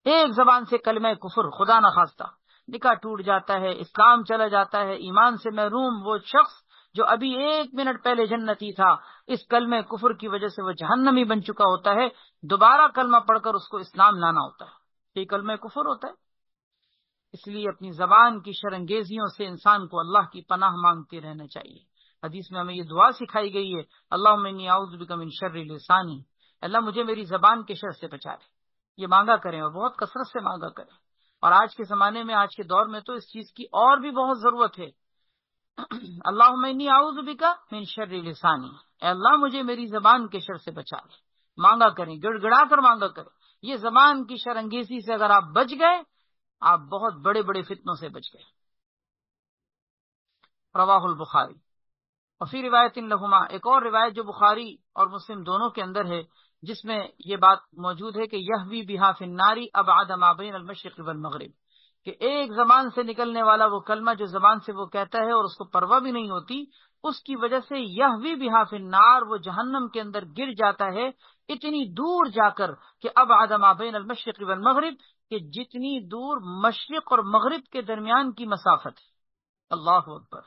ایک زبان سے کلمہ کفر، خدا نخواستہ، نکاح ٹوٹ جاتا ہے، اسلام چلا جاتا ہے، ایمان سے محروم وہ شخص جو ابھی ایک منٹ پہلے جنتی تھا، اس کلمہ کفر کی وجہ سے وہ جہنمی بن چکا ہوتا ہے، دوبارہ کلمہ پڑھ کر اس کو اسلام لانا ہوتا ہے، یہ کلمہ کفر ہوتا ہے۔ اس لیے اپنی زبان کی شرانگیزیوں سے انسان کو اللہ کی پناہ مانگتے رہنا چاہیے۔ حدیث میں ہمیں یہ دعا سکھائی گئی ہے، اللہم انی اعوذ بک من شر لسانی، اللہ مجھے میری زبان کے شر سے بچا لے۔ یہ مانگا کریں اور بہت کثرت سے مانگا کریں۔ اور آج کے زمانے میں، آج کے دور میں تو اس چیز کی اور بھی بہت ضرورت ہے۔ اللہم انی اعوذ بک من شر لسانی، اے اللہ مجھے میری زبان کے شر سے بچا لے۔ مانگا کریں، گڑ گڑا کر مانگا کریں۔ یہ زبان کی شرانگیزی سے اگر آپ بچ گئے، آپ بہت بڑے بڑے فتنوں سے بچ گئے۔ رواہ البخاری۔ وفی روایت لہما، ایک اور روایت جو بخاری اور مسلم دونوں کے اندر ہے، جس میں یہ بات موجود ہے کہ یہوی بہا فی النار ابعد ما بین المشرق والمغرب، کہ ایک زبان سے نکلنے والا وہ کلمہ جو زبان سے وہ کہتا ہے اور اس کو پرواہ بھی نہیں ہوتی، اس کی وجہ سے یہوی بہا فی النار، وہ جہنم کے اندر گر جاتا ہے اتنی دور جا کر کہ ابعد ما بین المشرق والمغرب، کہ جتنی دور مشرق اور مغرب کے درمیان کی مسافت ہے۔ اللہ اکبر!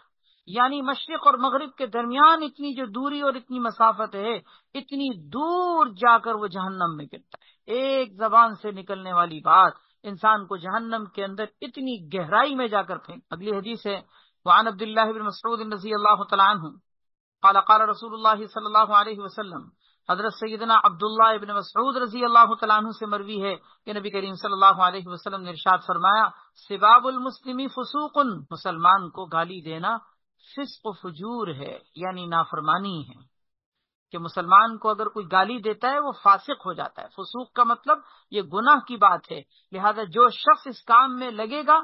یعنی مشرق اور مغرب کے درمیان اتنی جو دوری اور اتنی مسافت ہے، اتنی دور جا کر وہ جہنم میں گرتا ہے۔ ایک زبان سے نکلنے والی بات انسان کو جہنم کے اندر اتنی گہرائی میں جا کر پھینک۔ اگلی حدیث ہے، وعن عبداللہ بن مسعود رضی اللہ تعالی عنہ قال قال رسول اللہ صلی اللہ علیہ وسلم، حضرت سیدنا عبداللہ ابن مسعود رضی اللہ تعالیٰ عنہ سے مروی ہے کہ نبی کریم صلی اللہ علیہ وسلم نے ارشاد فرمایا، سباب المسلم فسوق، مسلمان کو گالی دینا فسق و فجور ہے، یعنی نافرمانی ہے۔ کہ مسلمان کو اگر کوئی گالی دیتا ہے وہ فاسق ہو جاتا ہے۔ فسوق کا مطلب یہ گناہ کی بات ہے، لہذا جو شخص اس کام میں لگے گا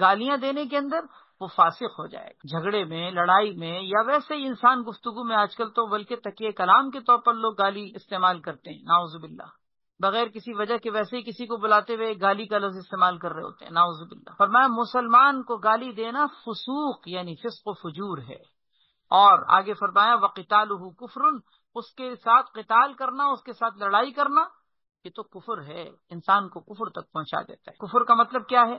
گالیاں دینے کے اندر، وہ فاسق ہو جائے گا۔ جھگڑے میں، لڑائی میں، یا ویسے ہی انسان گفتگو میں آج کل تو بلکہ تکیے کلام کے طور پر لوگ گالی استعمال کرتے ہیں، نعوذ باللہ، بغیر کسی وجہ کے ویسے ہی کسی کو بلاتے ہوئے گالی کا لفظ استعمال کر رہے ہوتے ہیں، نعوذ باللہ۔ فرمایا مسلمان کو گالی دینا فسوق یعنی فسق و فجور ہے۔ اور آگے فرمایا وقتالہ کفر، اس کے ساتھ قتال کرنا، اس کے ساتھ لڑائی کرنا، یہ تو کفر ہے، انسان کو کفر تک پہنچا دیتا ہے۔ کفر کا مطلب کیا ہے؟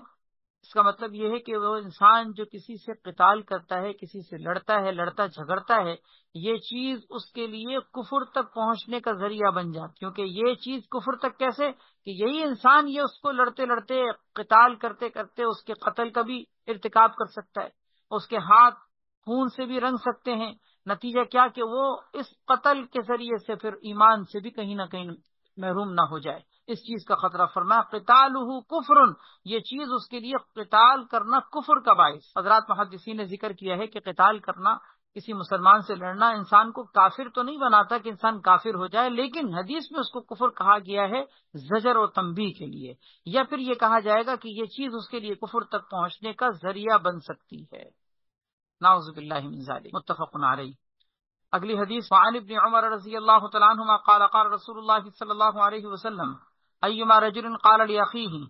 اس کا مطلب یہ ہے کہ وہ انسان جو کسی سے قتال کرتا ہے، کسی سے لڑتا ہے، لڑتا جھگڑتا ہے، یہ چیز اس کے لیے کفر تک پہنچنے کا ذریعہ بن جاتی، کیونکہ یہ چیز کفر تک کیسے کہ یہی انسان یہ اس کو لڑتے لڑتے، قتال کرتے کرتے اس کے قتل کا بھی ارتکاب کر سکتا ہے، اس کے ہاتھ خون سے بھی رنگ سکتے ہیں۔ نتیجہ کیا کہ وہ اس قتل کے ذریعے سے پھر ایمان سے بھی کہیں نہ کہیں محروم نہ ہو جائے، اس چیز کا خطرہ۔ فرمایا قتالہ کفر، یہ چیز اس کے لیے قتال کرنا کفر کا باعث۔ حضرات محدثین نے ذکر کیا ہے کہ قتال کرنا، کسی مسلمان سے لڑنا انسان کو کافر تو نہیں بناتا کہ انسان کافر ہو جائے، لیکن حدیث میں اس کو کفر کہا گیا ہے زجر و تنبیہ کے لیے، یا پھر یہ کہا جائے گا کہ یہ چیز اس کے لیے کفر تک پہنچنے کا ذریعہ بن سکتی ہے، نعوذ باللہ من ذلک، متفق علیہ۔ اگلی حدیث وعن ابن عمر رضی اللہ تعالیٰ عنہما قال قال رسول اللہ صلی اللہ علیہ وسلم ایما رجل قال لاخیہ،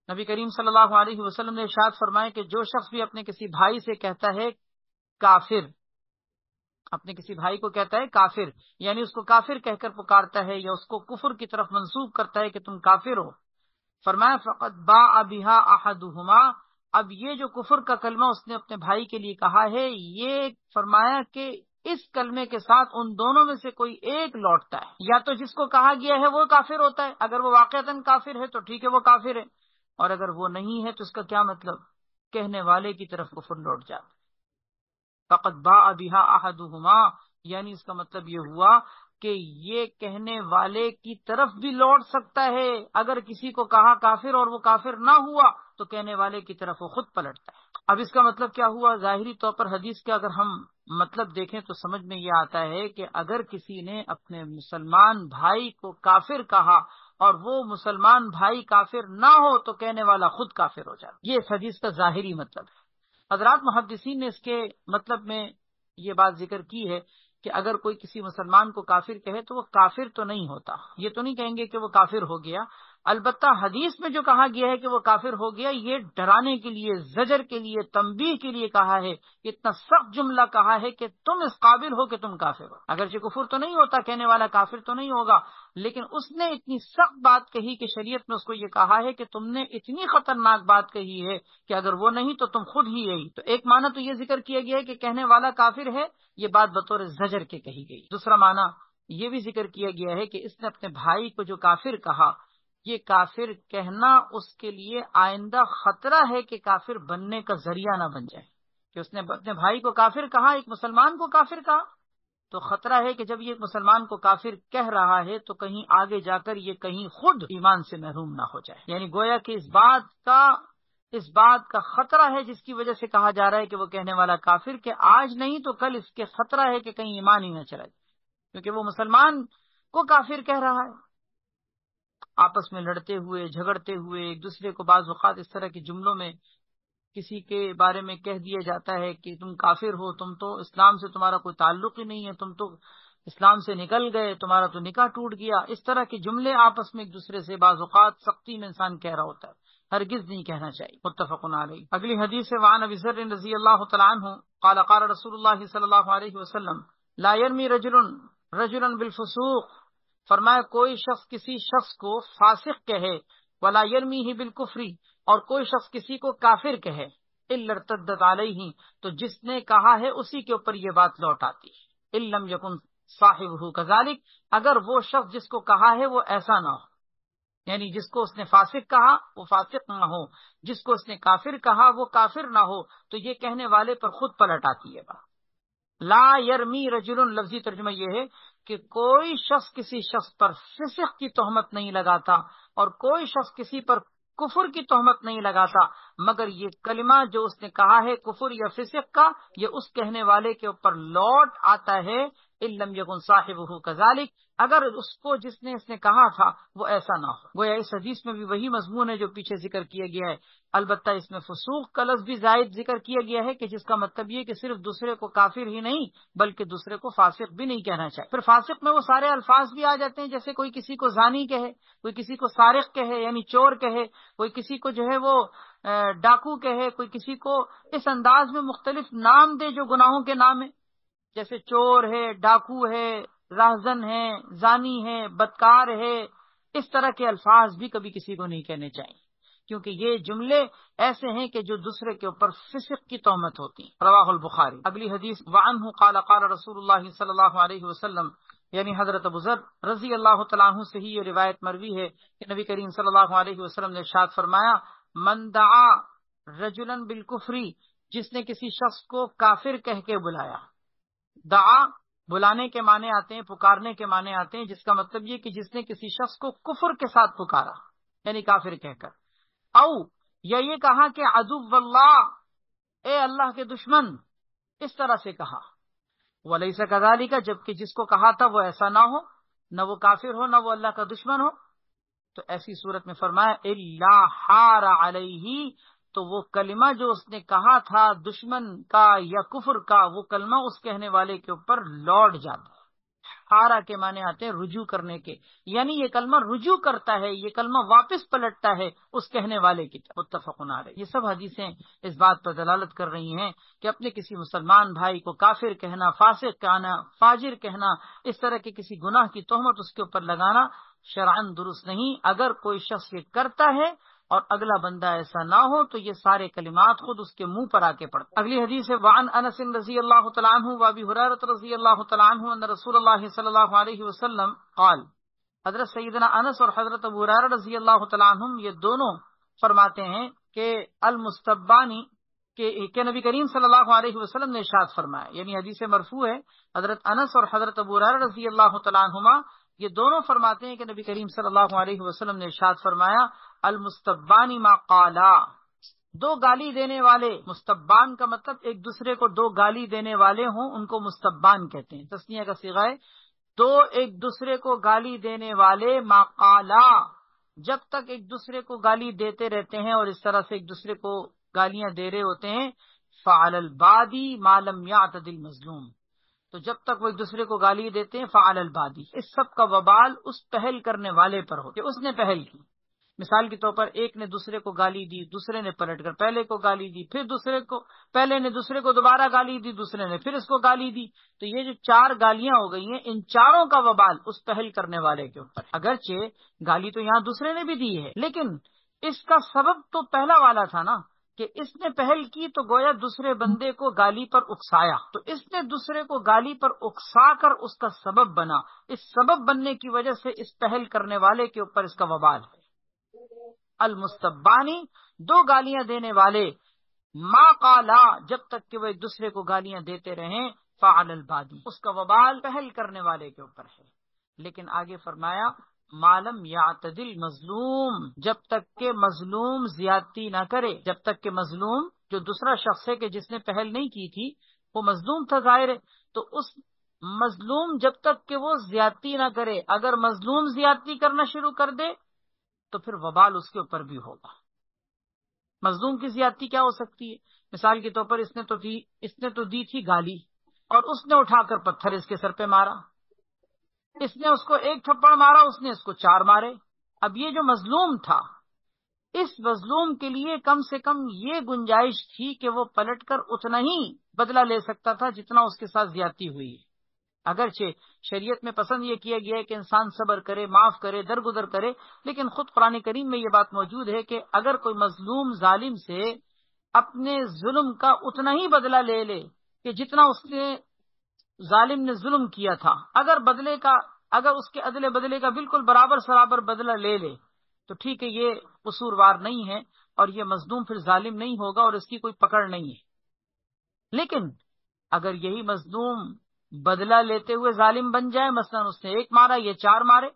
نبی کریم صلی اللہ علیہ وسلم نے ارشاد فرمایا کہ جو شخص بھی اپنے کسی بھائی سے کہتا ہے کافر، اپنے کسی بھائی کو کہتا ہے کافر، یعنی اس کو کافر کہہ کر پکارتا ہے یا اس کو کفر کی طرف منسوب کرتا ہے کہ تم کافر ہو، فرمایا فقد باء بها احدهما، اب یہ جو کفر کا کلمہ اس نے اپنے بھائی کے لیے کہا ہے، یہ فرمایا کہ اس کلمے کے ساتھ ان دونوں میں سے کوئی ایک لوٹتا ہے، یا تو جس کو کہا گیا ہے وہ کافر ہوتا ہے، اگر وہ واقعتاً کافر ہے تو ٹھیک ہے وہ کافر ہے، اور اگر وہ نہیں ہے تو اس کا کیا مطلب؟ کہنے والے کی طرف کفر لوٹ جاتا۔ فقد باء بها احدهما، یعنی اس کا مطلب یہ ہوا کہ یہ کہنے والے کی طرف بھی لوٹ سکتا ہے، اگر کسی کو کہا کافر اور وہ کافر نہ ہوا تو کہنے والے کی طرف وہ خود پلٹتا ہے۔ اب اس کا مطلب کیا ہوا؟ ظاہری طور پر حدیث کا اگر ہم مطلب دیکھیں تو سمجھ میں یہ آتا ہے کہ اگر کسی نے اپنے مسلمان بھائی کو کافر کہا اور وہ مسلمان بھائی کافر نہ ہو تو کہنے والا خود کافر ہو جاتا، یہ اس حدیث کا ظاہری مطلب ہے۔ حضرات محدثین نے اس کے مطلب میں یہ بات ذکر کی ہے کہ اگر کوئی کسی مسلمان کو کافر کہے تو وہ کافر تو نہیں ہوتا، یہ تو نہیں کہیں گے کہ وہ کافر ہو گیا، البتہ حدیث میں جو کہا گیا ہے کہ وہ کافر ہو گیا، یہ ڈرانے کے لیے، زجر کے لیے، تنبیہ کے لیے کہا ہے، اتنا سخت جملہ کہا ہے کہ تم اس قابل ہو کہ تم کافر ہو۔ اگرچہ کفر تو نہیں ہوتا، کہنے والا کافر تو نہیں ہوگا، لیکن اس نے اتنی سخت بات کہی کہ شریعت میں اس کو یہ کہا ہے کہ تم نے اتنی خطرناک بات کہی ہے کہ اگر وہ نہیں تو تم خود ہی یہی۔ تو ایک معنی تو یہ ذکر کیا گیا ہے کہ کہنے والا کافر ہے، یہ بات بطور زجر کے کہی گئی۔ دوسرا معنی یہ بھی ذکر کیا گیا ہے کہ اس نے اپنے بھائی کو جو کافر کہا یہ کافر کہنا اس کے لیے آئندہ خطرہ ہے کہ کافر بننے کا ذریعہ نہ بن جائے، کہ اس نے اپنے بھائی کو کافر کہا، ایک مسلمان کو کافر کہا، تو خطرہ ہے کہ جب یہ مسلمان کو کافر کہہ رہا ہے تو کہیں آگے جا کر یہ کہیں خود ایمان سے محروم نہ ہو جائے، یعنی گویا کہ اس بات کا خطرہ ہے جس کی وجہ سے کہا جا رہا ہے کہ وہ کہنے والا کافر، کہ آج نہیں تو کل اس کے خطرہ ہے کہ کہیں ایمان ہی نہ چلا جائے، کیونکہ وہ مسلمان کو کافر کہہ رہا ہے۔ آپس میں لڑتے ہوئے جھگڑتے ہوئے ایک دوسرے کو بعض اوقات اس طرح کے جملوں میں کسی کے بارے میں کہہ دیا جاتا ہے کہ تم کافر ہو، تم تو اسلام سے تمہارا کوئی تعلق ہی نہیں ہے، تم تو اسلام سے نکل گئے، تمہارا تو نکاح ٹوٹ گیا، اس طرح کے جملے آپس میں ایک دوسرے سے بعض اوقات سختی میں انسان کہہ رہا ہوتا ہے، ہرگز نہیں کہنا چاہیے۔ متفق علیہ۔ اگلی حدیث ہے وعن ابی ذر رضی اللہ تعالی عنہ قال قال رسول اللہ صلی اللہ علیہ وسلم لا يرمی رجلا بالفسوق، فرمایا کوئی شخص کسی شخص کو فاسق کہے، ولا يرمیہ بالکفر، اور کوئی شخص کسی کو کافر کہے، الا ارتدت علیہ، تو جس نے کہا ہے اسی کے اوپر یہ بات لوٹ آتی ہے، ان لم یکن صاحبہ کذالک، اگر وہ شخص جس کو کہا ہے وہ ایسا نہ ہو، یعنی جس کو اس نے فاسق کہا وہ فاسق نہ ہو، جس کو اس نے کافر کہا وہ کافر نہ ہو، تو یہ کہنے والے پر خود پلٹ آتی ہے بات۔ لا یرمی رجل، لفظی ترجمہ یہ ہے کہ کوئی شخص کسی شخص پر فسق کی تہمت نہیں لگاتا اور کوئی شخص کسی پر کفر کی تہمت نہیں لگاتا، مگر یہ کلمہ جو اس نے کہا ہے کفر یا فسق کا، یہ اس کہنے والے کے اوپر لوٹ آتا ہے، ان لم یکن صاحبہ کذالک، اگر اس کو جس نے کہا تھا وہ ایسا نہ ہو۔ گویا اس حدیث میں بھی وہی مضمون ہے جو پیچھے ذکر کیا گیا ہے، البتہ اس میں فسوق کا لفظ بھی زائد ذکر کیا گیا ہے، کہ جس کا مطلب یہ کہ صرف دوسرے کو کافر ہی نہیں بلکہ دوسرے کو فاسق بھی نہیں کہنا چاہیے۔ پھر فاسق میں وہ سارے الفاظ بھی آ جاتے ہیں، جیسے کوئی کسی کو زانی کہے، کوئی کسی کو سارق کہے یعنی چور کہے، کوئی کسی کو جو ہے وہ ڈاکو کہے، کوئی کسی کو اس انداز میں مختلف نام دے جو گناہوں کے نام ہیں، جیسے چور ہے، ڈاکو ہے، راہزن ہے، زانی ہے، بدکار ہے، اس طرح کے الفاظ بھی کبھی کسی کو نہیں کہنے چاہیے، کیونکہ یہ جملے ایسے ہیں کہ جو دوسرے کے اوپر فسق کی تہمت ہوتی ہیں۔ رواہ البخاری۔ اگلی حدیث وعنہ قال قال رسول اللہ صلی اللہ علیہ وسلم، یعنی حضرت ابو ذر رضی اللہ تعالیٰ عنہ سے ہی یہ روایت مروی ہے کہ نبی کریم صلی اللہ علیہ وسلم نے ارشاد فرمایا، من دعا رجلا بالکفر، جس نے کسی شخص کو کافر کہہ کے بلایا، دعا بلانے کے معنی آتے ہیں، پکارنے کے معنی آتے ہیں، جس کا مطلب یہ کہ جس نے کسی شخص کو کفر کے ساتھ پکارا یعنی کافر کہہ کر، او یا یہ کہا کہ عدو اللہ، اے اللہ کے دشمن، اس طرح سے کہا، ولیس کذالک، جبکہ جس کو کہا تھا وہ ایسا نہ ہو، نہ وہ کافر ہو نہ وہ اللہ کا دشمن ہو، تو ایسی صورت میں فرمایا الا حار علیہ، تو وہ کلمہ جو اس نے کہا تھا دشمن کا یا کفر کا، وہ کلمہ اس کہنے والے کے اوپر لوٹ جاتا ہے۔ حارہ کے معنی آتے ہیں رجوع کرنے کے، یعنی یہ کلمہ رجوع کرتا ہے، یہ کلمہ واپس پلٹتا ہے اس کہنے والے کی طرف۔ متفق علیہ۔ یہ سب حدیثیں اس بات پر دلالت کر رہی ہیں کہ اپنے کسی مسلمان بھائی کو کافر کہنا، فاسق کہنا، فاجر کہنا، اس طرح کے کسی گناہ کی تہمت اس کے اوپر لگانا شرعاً درست نہیں۔ اگر کوئی شخص یہ کرتا ہے اور اگلا بندہ ایسا نہ ہو تو یہ سارے کلمات خود اس کے منہ پر آ کے پڑتے۔ اگلی حدیث ہے وعن انس رضی اللہ تعالیٰ عنہ وابی ہریرہ رضی اللہ تعالیٰ عنہ ان رسول اللہ صلی اللہ علیہ وسلم قال، حضرت سیدنا انس اور حضرت ابو ہریرہ رضی اللہ تعالیٰ عنہم یہ دونوں فرماتے ہیں کہ المستبانی کہ نبی کریم صلی اللہ علیہ وسلم نے ارشاد فرمایا، یعنی حدیث مرفوع ہے، حضرت انس اور حضرت ابو ہریرہ رضی اللہ تعالیٰ عنہما یہ دونوں فرماتے ہیں کہ نبی کریم صلی اللہ علیہ وسلم نے ارشاد فرمایا، المستبانی ما قالا، دو گالی دینے والے، مستبان کا مطلب ایک دوسرے کو دو گالی دینے والے ہوں ان کو مستبان کہتے ہیں، تثنیہ کا صیغہ ہے، دو ایک دوسرے کو گالی دینے والے، ما قالا، جب تک ایک دوسرے کو گالی دیتے رہتے ہیں اور اس طرح سے ایک دوسرے کو گالیاں دے رہے ہوتے ہیں، فعل البادی ما لم یعتد المظلوم، تو جب تک وہ ایک دوسرے کو گالی دیتے ہیں فعل البادی، اس سب کا وبال اس پہل کرنے والے پر ہو کہ اس نے پہل کی۔ مثال کے طور پر ایک نے دوسرے کو گالی دی، دوسرے نے پلٹ کر پہلے کو گالی دی، پھر پہلے نے دوسرے کو دوبارہ گالی دی، دوسرے نے پھر اس کو گالی دی، تو یہ جو چار گالیاں ہو گئی ہیں، ان چاروں کا وبال اس پہل کرنے والے کے اوپر۔ اگرچہ گالی تو یہاں دوسرے نے بھی دی ہے، لیکن اس کا سبب تو پہلا والا تھا نا، کہ اس نے پہل کی تو گویا دوسرے بندے کو گالی پر اکسایا، تو اس نے دوسرے کو گالی پر اکسا کر اس کا سبب بنا، اس سبب بننے کی وجہ سے اس پہل کرنے والے کے اوپر اس کا وبال ہے۔ المستبانی، دو گالیاں دینے والے، ما قالا، جب تک کہ وہ ایک دوسرے کو گالیاں دیتے رہیں، فعل البادی، اس کا وبال پہل کرنے والے کے اوپر ہے۔ لیکن آگے فرمایا معلوم یعتدل مظلوم، جب تک کہ مظلوم زیادتی نہ کرے، جب تک کہ مظلوم جو دوسرا شخص ہے کہ جس نے پہل نہیں کی تھی وہ مظلوم تھا ظاہر ہے، تو اس مظلوم جب تک کہ وہ زیادتی نہ کرے، اگر مظلوم زیادتی کرنا شروع کر دے تو پھر وبال اس کے اوپر بھی ہوگا۔ مظلوم کی زیادتی کیا ہو سکتی ہے؟ مثال کے طور پر اس نے تو دی تھی گالی، اور اس نے اٹھا کر پتھر اس کے سر پہ مارا، اس نے اس کو ایک تھپڑ مارا، اس نے اس کو 4 مارے۔ اب یہ جو مظلوم تھا، اس مظلوم کے لیے کم سے کم یہ گنجائش تھی کہ وہ پلٹ کر اتنا ہی بدلہ لے سکتا تھا جتنا اس کے ساتھ زیادتی ہوئی ہے۔ اگرچہ شریعت میں پسند یہ کیا گیا ہے کہ انسان صبر کرے، معاف کرے، درگزر کرے، لیکن خود قرآن کریم میں یہ بات موجود ہے کہ اگر کوئی مظلوم ظالم سے اپنے ظلم کا اتنا ہی بدلہ لے لے کہ جتنا اس نے ظالم نے ظلم کیا تھا، اگر اس کے عدل بدلے کا بالکل برابر سرابر بدلہ لے لے تو ٹھیک ہے، یہ قصوروار نہیں ہے اور یہ مظلوم پھر ظالم نہیں ہوگا اور اس کی کوئی پکڑ نہیں ہے۔ لیکن اگر یہی مظلوم بدلہ لیتے ہوئے ظالم بن جائے، مثلا اس نے 1 مارا، یہ 4 مارے،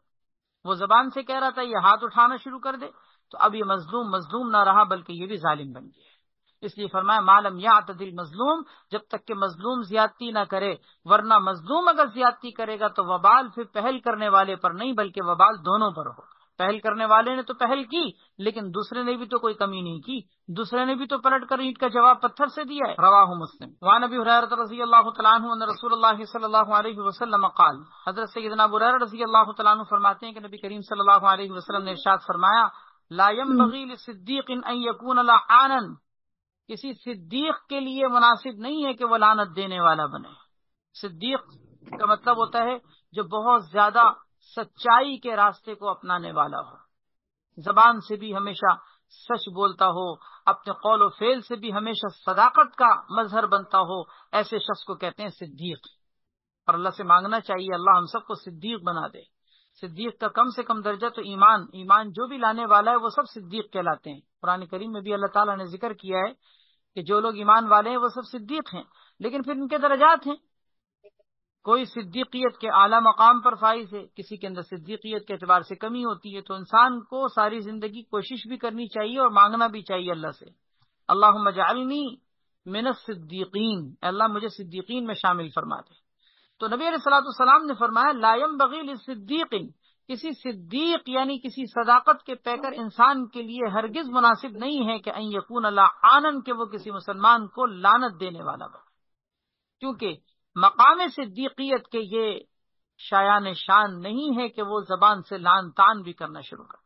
وہ زبان سے کہہ رہا تھا یہ ہاتھ اٹھانا شروع کر دے، تو اب یہ مظلوم نہ رہا بلکہ یہ بھی ظالم بن گیا۔ اس لیے فرمایا معلوم یعتدل مظلوم، جب تک کہ مظلوم زیادتی نہ کرے، ورنہ مظلوم اگر زیادتی کرے گا تو وبال پھر پہل کرنے والے پر نہیں بلکہ وبال دونوں پر ہو۔ پہل کرنے والے نے تو پہل کی، لیکن دوسرے نے بھی تو کوئی کمی نہیں کی، دوسرے نے بھی تو پلٹ کر اینٹ کا جواب پتھر سے دیا ہے۔ رواہ مسلم۔ وعن ابی ہریرہ رضی اللہ تعالیٰ عنہ ان رسول اللہ صلی اللہ علیہ وسلم قال، حضرت سیدنا ابو ہریرہ رضی اللہ تعالیٰ عنہ فرماتے ہیں کہ نبی کریم صلی اللہ علیہ وسلم نے ارشاد فرمایا، لا ينبغي للصدیق ان يكون لعانا، کسی صدیق کے لیے مناسب نہیں ہے کہ وہ لعنت دینے والا بنے۔ صدیق کا مطلب ہوتا ہے جو بہت زیادہ سچائی کے راستے کو اپنانے والا ہو، زبان سے بھی ہمیشہ سچ بولتا ہو، اپنے قول و فعل سے بھی ہمیشہ صداقت کا مظہر بنتا ہو، ایسے شخص کو کہتے ہیں صدیق۔ اور اللہ سے مانگنا چاہیے اللہ ہم سب کو صدیق بنا دے۔ صدیق کا کم سے کم درجہ تو ایمان جو بھی لانے والا ہے وہ سب صدیق کہلاتے ہیں۔ قرآن کریم میں بھی اللہ تعالیٰ نے ذکر کیا ہے کہ جو لوگ ایمان والے ہیں وہ سب صدیق ہیں، لیکن پھر ان کے درجات ہیں، کوئی صدیقیت کے اعلیٰ مقام پر فائز ہے، کسی کے اندر صدیقیت کے اعتبار سے کمی ہوتی ہے۔ تو انسان کو ساری زندگی کوشش بھی کرنی چاہیے اور مانگنا بھی چاہیے اللہ سے، اللہم اجعلنی من الصدیقین، اللہ مجھے صدیقین میں شامل فرما دے۔ تو نبی علیہ الصلوۃ والسلام نے فرمایا لا ينبغي للصدیق، کسی صدیق یعنی کسی صداقت کے پیکر انسان کے لیے ہرگز مناسب نہیں ہے کہ ان یکون لعانا، کہ وہ کسی مسلمان کو لعنت دینے والا بنے، کیونکہ مقام صدیقیت کے یہ شایان شان نہیں ہے کہ وہ زبان سے لعن طعن بھی کرنا شروع کر،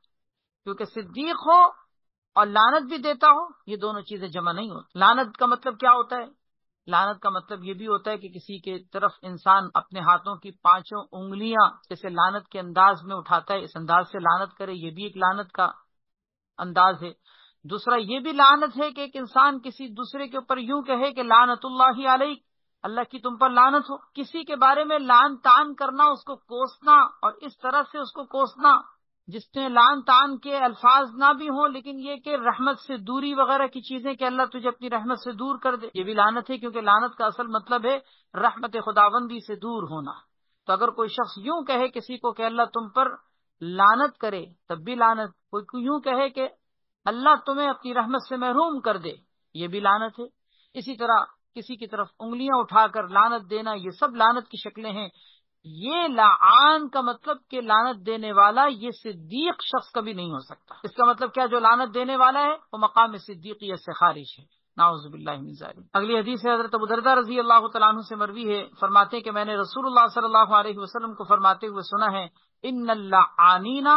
کیونکہ صدیق ہو اور لعنت بھی دیتا ہو، یہ دونوں چیزیں جمع نہیں ہوتی۔ لعنت کا مطلب کیا ہوتا ہے؟ لعنت کا مطلب یہ بھی ہوتا ہے کہ کسی کے طرف انسان اپنے ہاتھوں کی 5 انگلیاں جیسے لعنت کے انداز میں اٹھاتا ہے، اس انداز سے لعنت کرے، یہ بھی ایک لعنت کا انداز ہے۔ دوسرا یہ بھی لعنت ہے کہ ایک انسان کسی دوسرے کے اوپر یوں کہے کہ لعنت اللہ علیک، اللہ کی تم پر لعنت ہو۔ کسی کے بارے میں لعن طعن کرنا، اس کو کوسنا، اور اس طرح سے اس کو کوسنا جس میں لعن طعن کے الفاظ نہ بھی ہوں لیکن یہ کہ رحمت سے دوری وغیرہ کی چیزیں کہ اللہ تجھے اپنی رحمت سے دور کر دے، یہ بھی لعنت ہے، کیونکہ لعنت کا اصل مطلب ہے رحمت خداوندی سے دور ہونا۔ تو اگر کوئی شخص یوں کہے کسی کو کہ اللہ تم پر لعنت کرے، تب بھی لعنت۔ کوئی یوں کہے کہ اللہ تمہیں اپنی رحمت سے محروم کر دے، یہ بھی لعنت ہے۔ اسی طرح کسی کی طرف انگلیاں اٹھا کر لعنت دینا، یہ سب لعنت کی شکلیں ہیں۔ یہ لعان کا مطلب کہ لعنت دینے والا یہ صدیق شخص کبھی نہیں ہو سکتا۔ اس کا مطلب کیا؟ جو لعنت دینے والا ہے وہ مقام صدیقیت سے خارج ہے، نعوذ باللہ من ذلک۔ اگلی حدیث ہے حضرت ابو درداء رضی اللہ تعالیٰ عنہ سے مروی ہے، فرماتے ہیں کہ میں نے رسول اللہ صلی اللہ علیہ وسلم کو فرماتے ہوئے سنا ہے، ان اللعانین،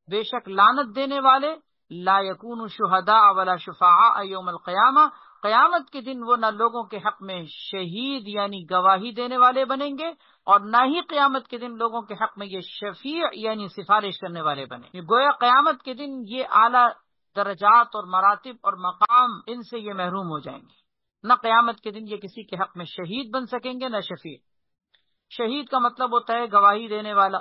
بے شک لعنت دینے والے، لا یکون شہداء ولا شفعاء یوم القیامہ، قیامت کے دن وہ نہ لوگوں کے حق میں شہید یعنی گواہی دینے والے بنیں گے، اور نہ ہی قیامت کے دن لوگوں کے حق میں یہ شفیع یعنی سفارش کرنے والے بنے۔ گویا قیامت کے دن یہ اعلیٰ درجات اور مراتب اور مقام ان سے یہ محروم ہو جائیں گے۔ نہ قیامت کے دن یہ کسی کے حق میں شہید بن سکیں گے، نہ شفیع۔ شہید کا مطلب ہوتا ہے گواہی دینے والا،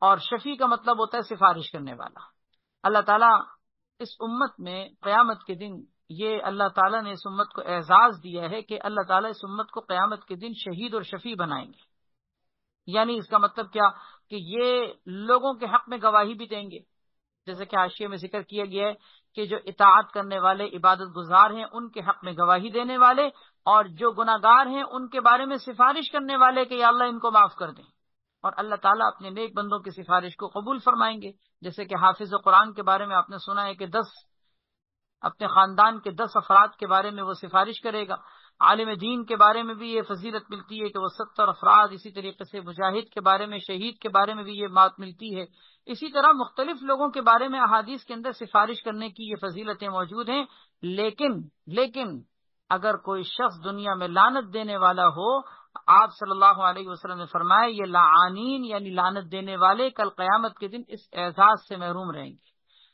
اور شفیع کا مطلب ہوتا ہے سفارش کرنے والا۔ اللہ تعالیٰ اس امت میں قیامت کے دن، یہ اللہ تعالیٰ نے اس امت کو اعزاز دیا ہے کہ اللہ تعالیٰ اس امت کو قیامت کے دن شہید اور شفیع بنائیں گے. یعنی اس کا مطلب کیا کہ یہ لوگوں کے حق میں گواہی بھی دیں گے، جیسے کہ حاشیے میں ذکر کیا گیا ہے کہ جو اطاعت کرنے والے عبادت گزار ہیں ان کے حق میں گواہی دینے والے، اور جو گناہگار ہیں ان کے بارے میں سفارش کرنے والے کہ یا اللہ ان کو معاف کر دیں. اور اللہ تعالیٰ اپنے نیک بندوں کی سفارش کو قبول فرمائیں گے. جیسے کہ حافظ قرآن کے بارے میں آپ نے سنا ہے کہ اپنے خاندان کے 10 افراد کے بارے میں وہ سفارش کرے گا. عالم دین کے بارے میں بھی یہ فضیلت ملتی ہے کہ وہ 70 افراد، اسی طریقے سے مجاہد کے بارے میں، شہید کے بارے میں بھی یہ بات ملتی ہے. اسی طرح مختلف لوگوں کے بارے میں احادیث کے اندر سفارش کرنے کی یہ فضیلتیں موجود ہیں. لیکن اگر کوئی شخص دنیا میں لعنت دینے والا ہو، آپ صلی اللہ علیہ وسلم نے فرمایا یہ لعانین یعنی لعنت دینے والے کل قیامت کے دن اس اعزاز سے محروم رہیں گے.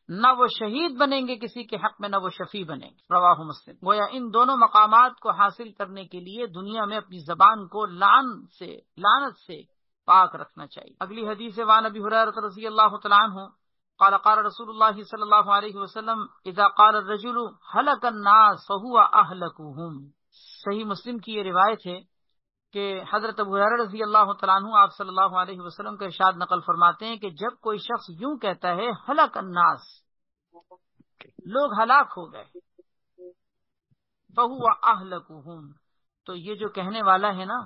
نہ وہ شہید بنیں گے کسی کے حق میں، نہ وہ شفیع بنیں گے. رواہ مسلم. گویا ان دونوں مقامات کو حاصل کرنے کے لیے دنیا میں اپنی زبان کو لعنت سے پاک رکھنا چاہیے. اگلی حدیث وعن ابی ہریرہ رضی اللہ تعالی عنہ قال قال رسول اللہ صلی اللہ علیہ وسلم اذا قال الرجل هلك الناس فهو اهلكهم. صحیح مسلم کی یہ روایت ہے کہ حضرت ابو ہریرہ رضی اللہ تعالیٰ عنہ آپ صلی اللہ علیہ وسلم کا ارشاد نقل فرماتے ہیں کہ جب کوئی شخص یوں کہتا ہے ہلاک الناس، لوگ ہلاک ہو گئے، فہو اہلکہم، تو یہ جو کہنے والا ہے نا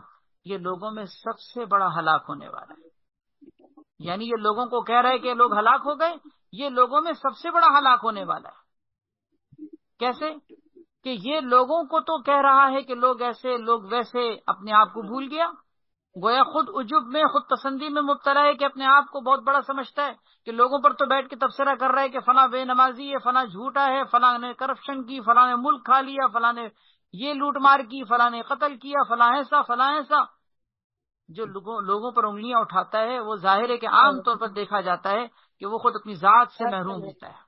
یہ لوگوں میں سب سے بڑا ہلاک ہونے والا ہے. یعنی یہ لوگوں کو کہہ رہا ہے کہ لوگ ہلاک ہو گئے، یہ لوگوں میں سب سے بڑا ہلاک ہونے والا ہے. کیسے کہ یہ لوگوں کو تو کہہ رہا ہے کہ لوگ ایسے لوگ ویسے، اپنے آپ کو بھول گیا. گویا خود عجب میں، خود پسندی میں مبتلا ہے کہ اپنے آپ کو بہت بڑا سمجھتا ہے کہ لوگوں پر تو بیٹھ کے تبصرہ کر رہا ہے کہ فلاں بے نمازی ہے، فلاں جھوٹا ہے، فلاں نے کرپشن کی، فلاں نے ملک کھا لیا، فلاں نے یہ لوٹ مار کی، فلاں نے قتل کیا، فلاں ایسا فلاں ایسا. جو لوگوں پر انگلیاں اٹھاتا ہے وہ ظاہر ہے کہ عام طور پر دیکھا جاتا ہے کہ وہ خود اپنی ذات سے محروم ہوتا ہے.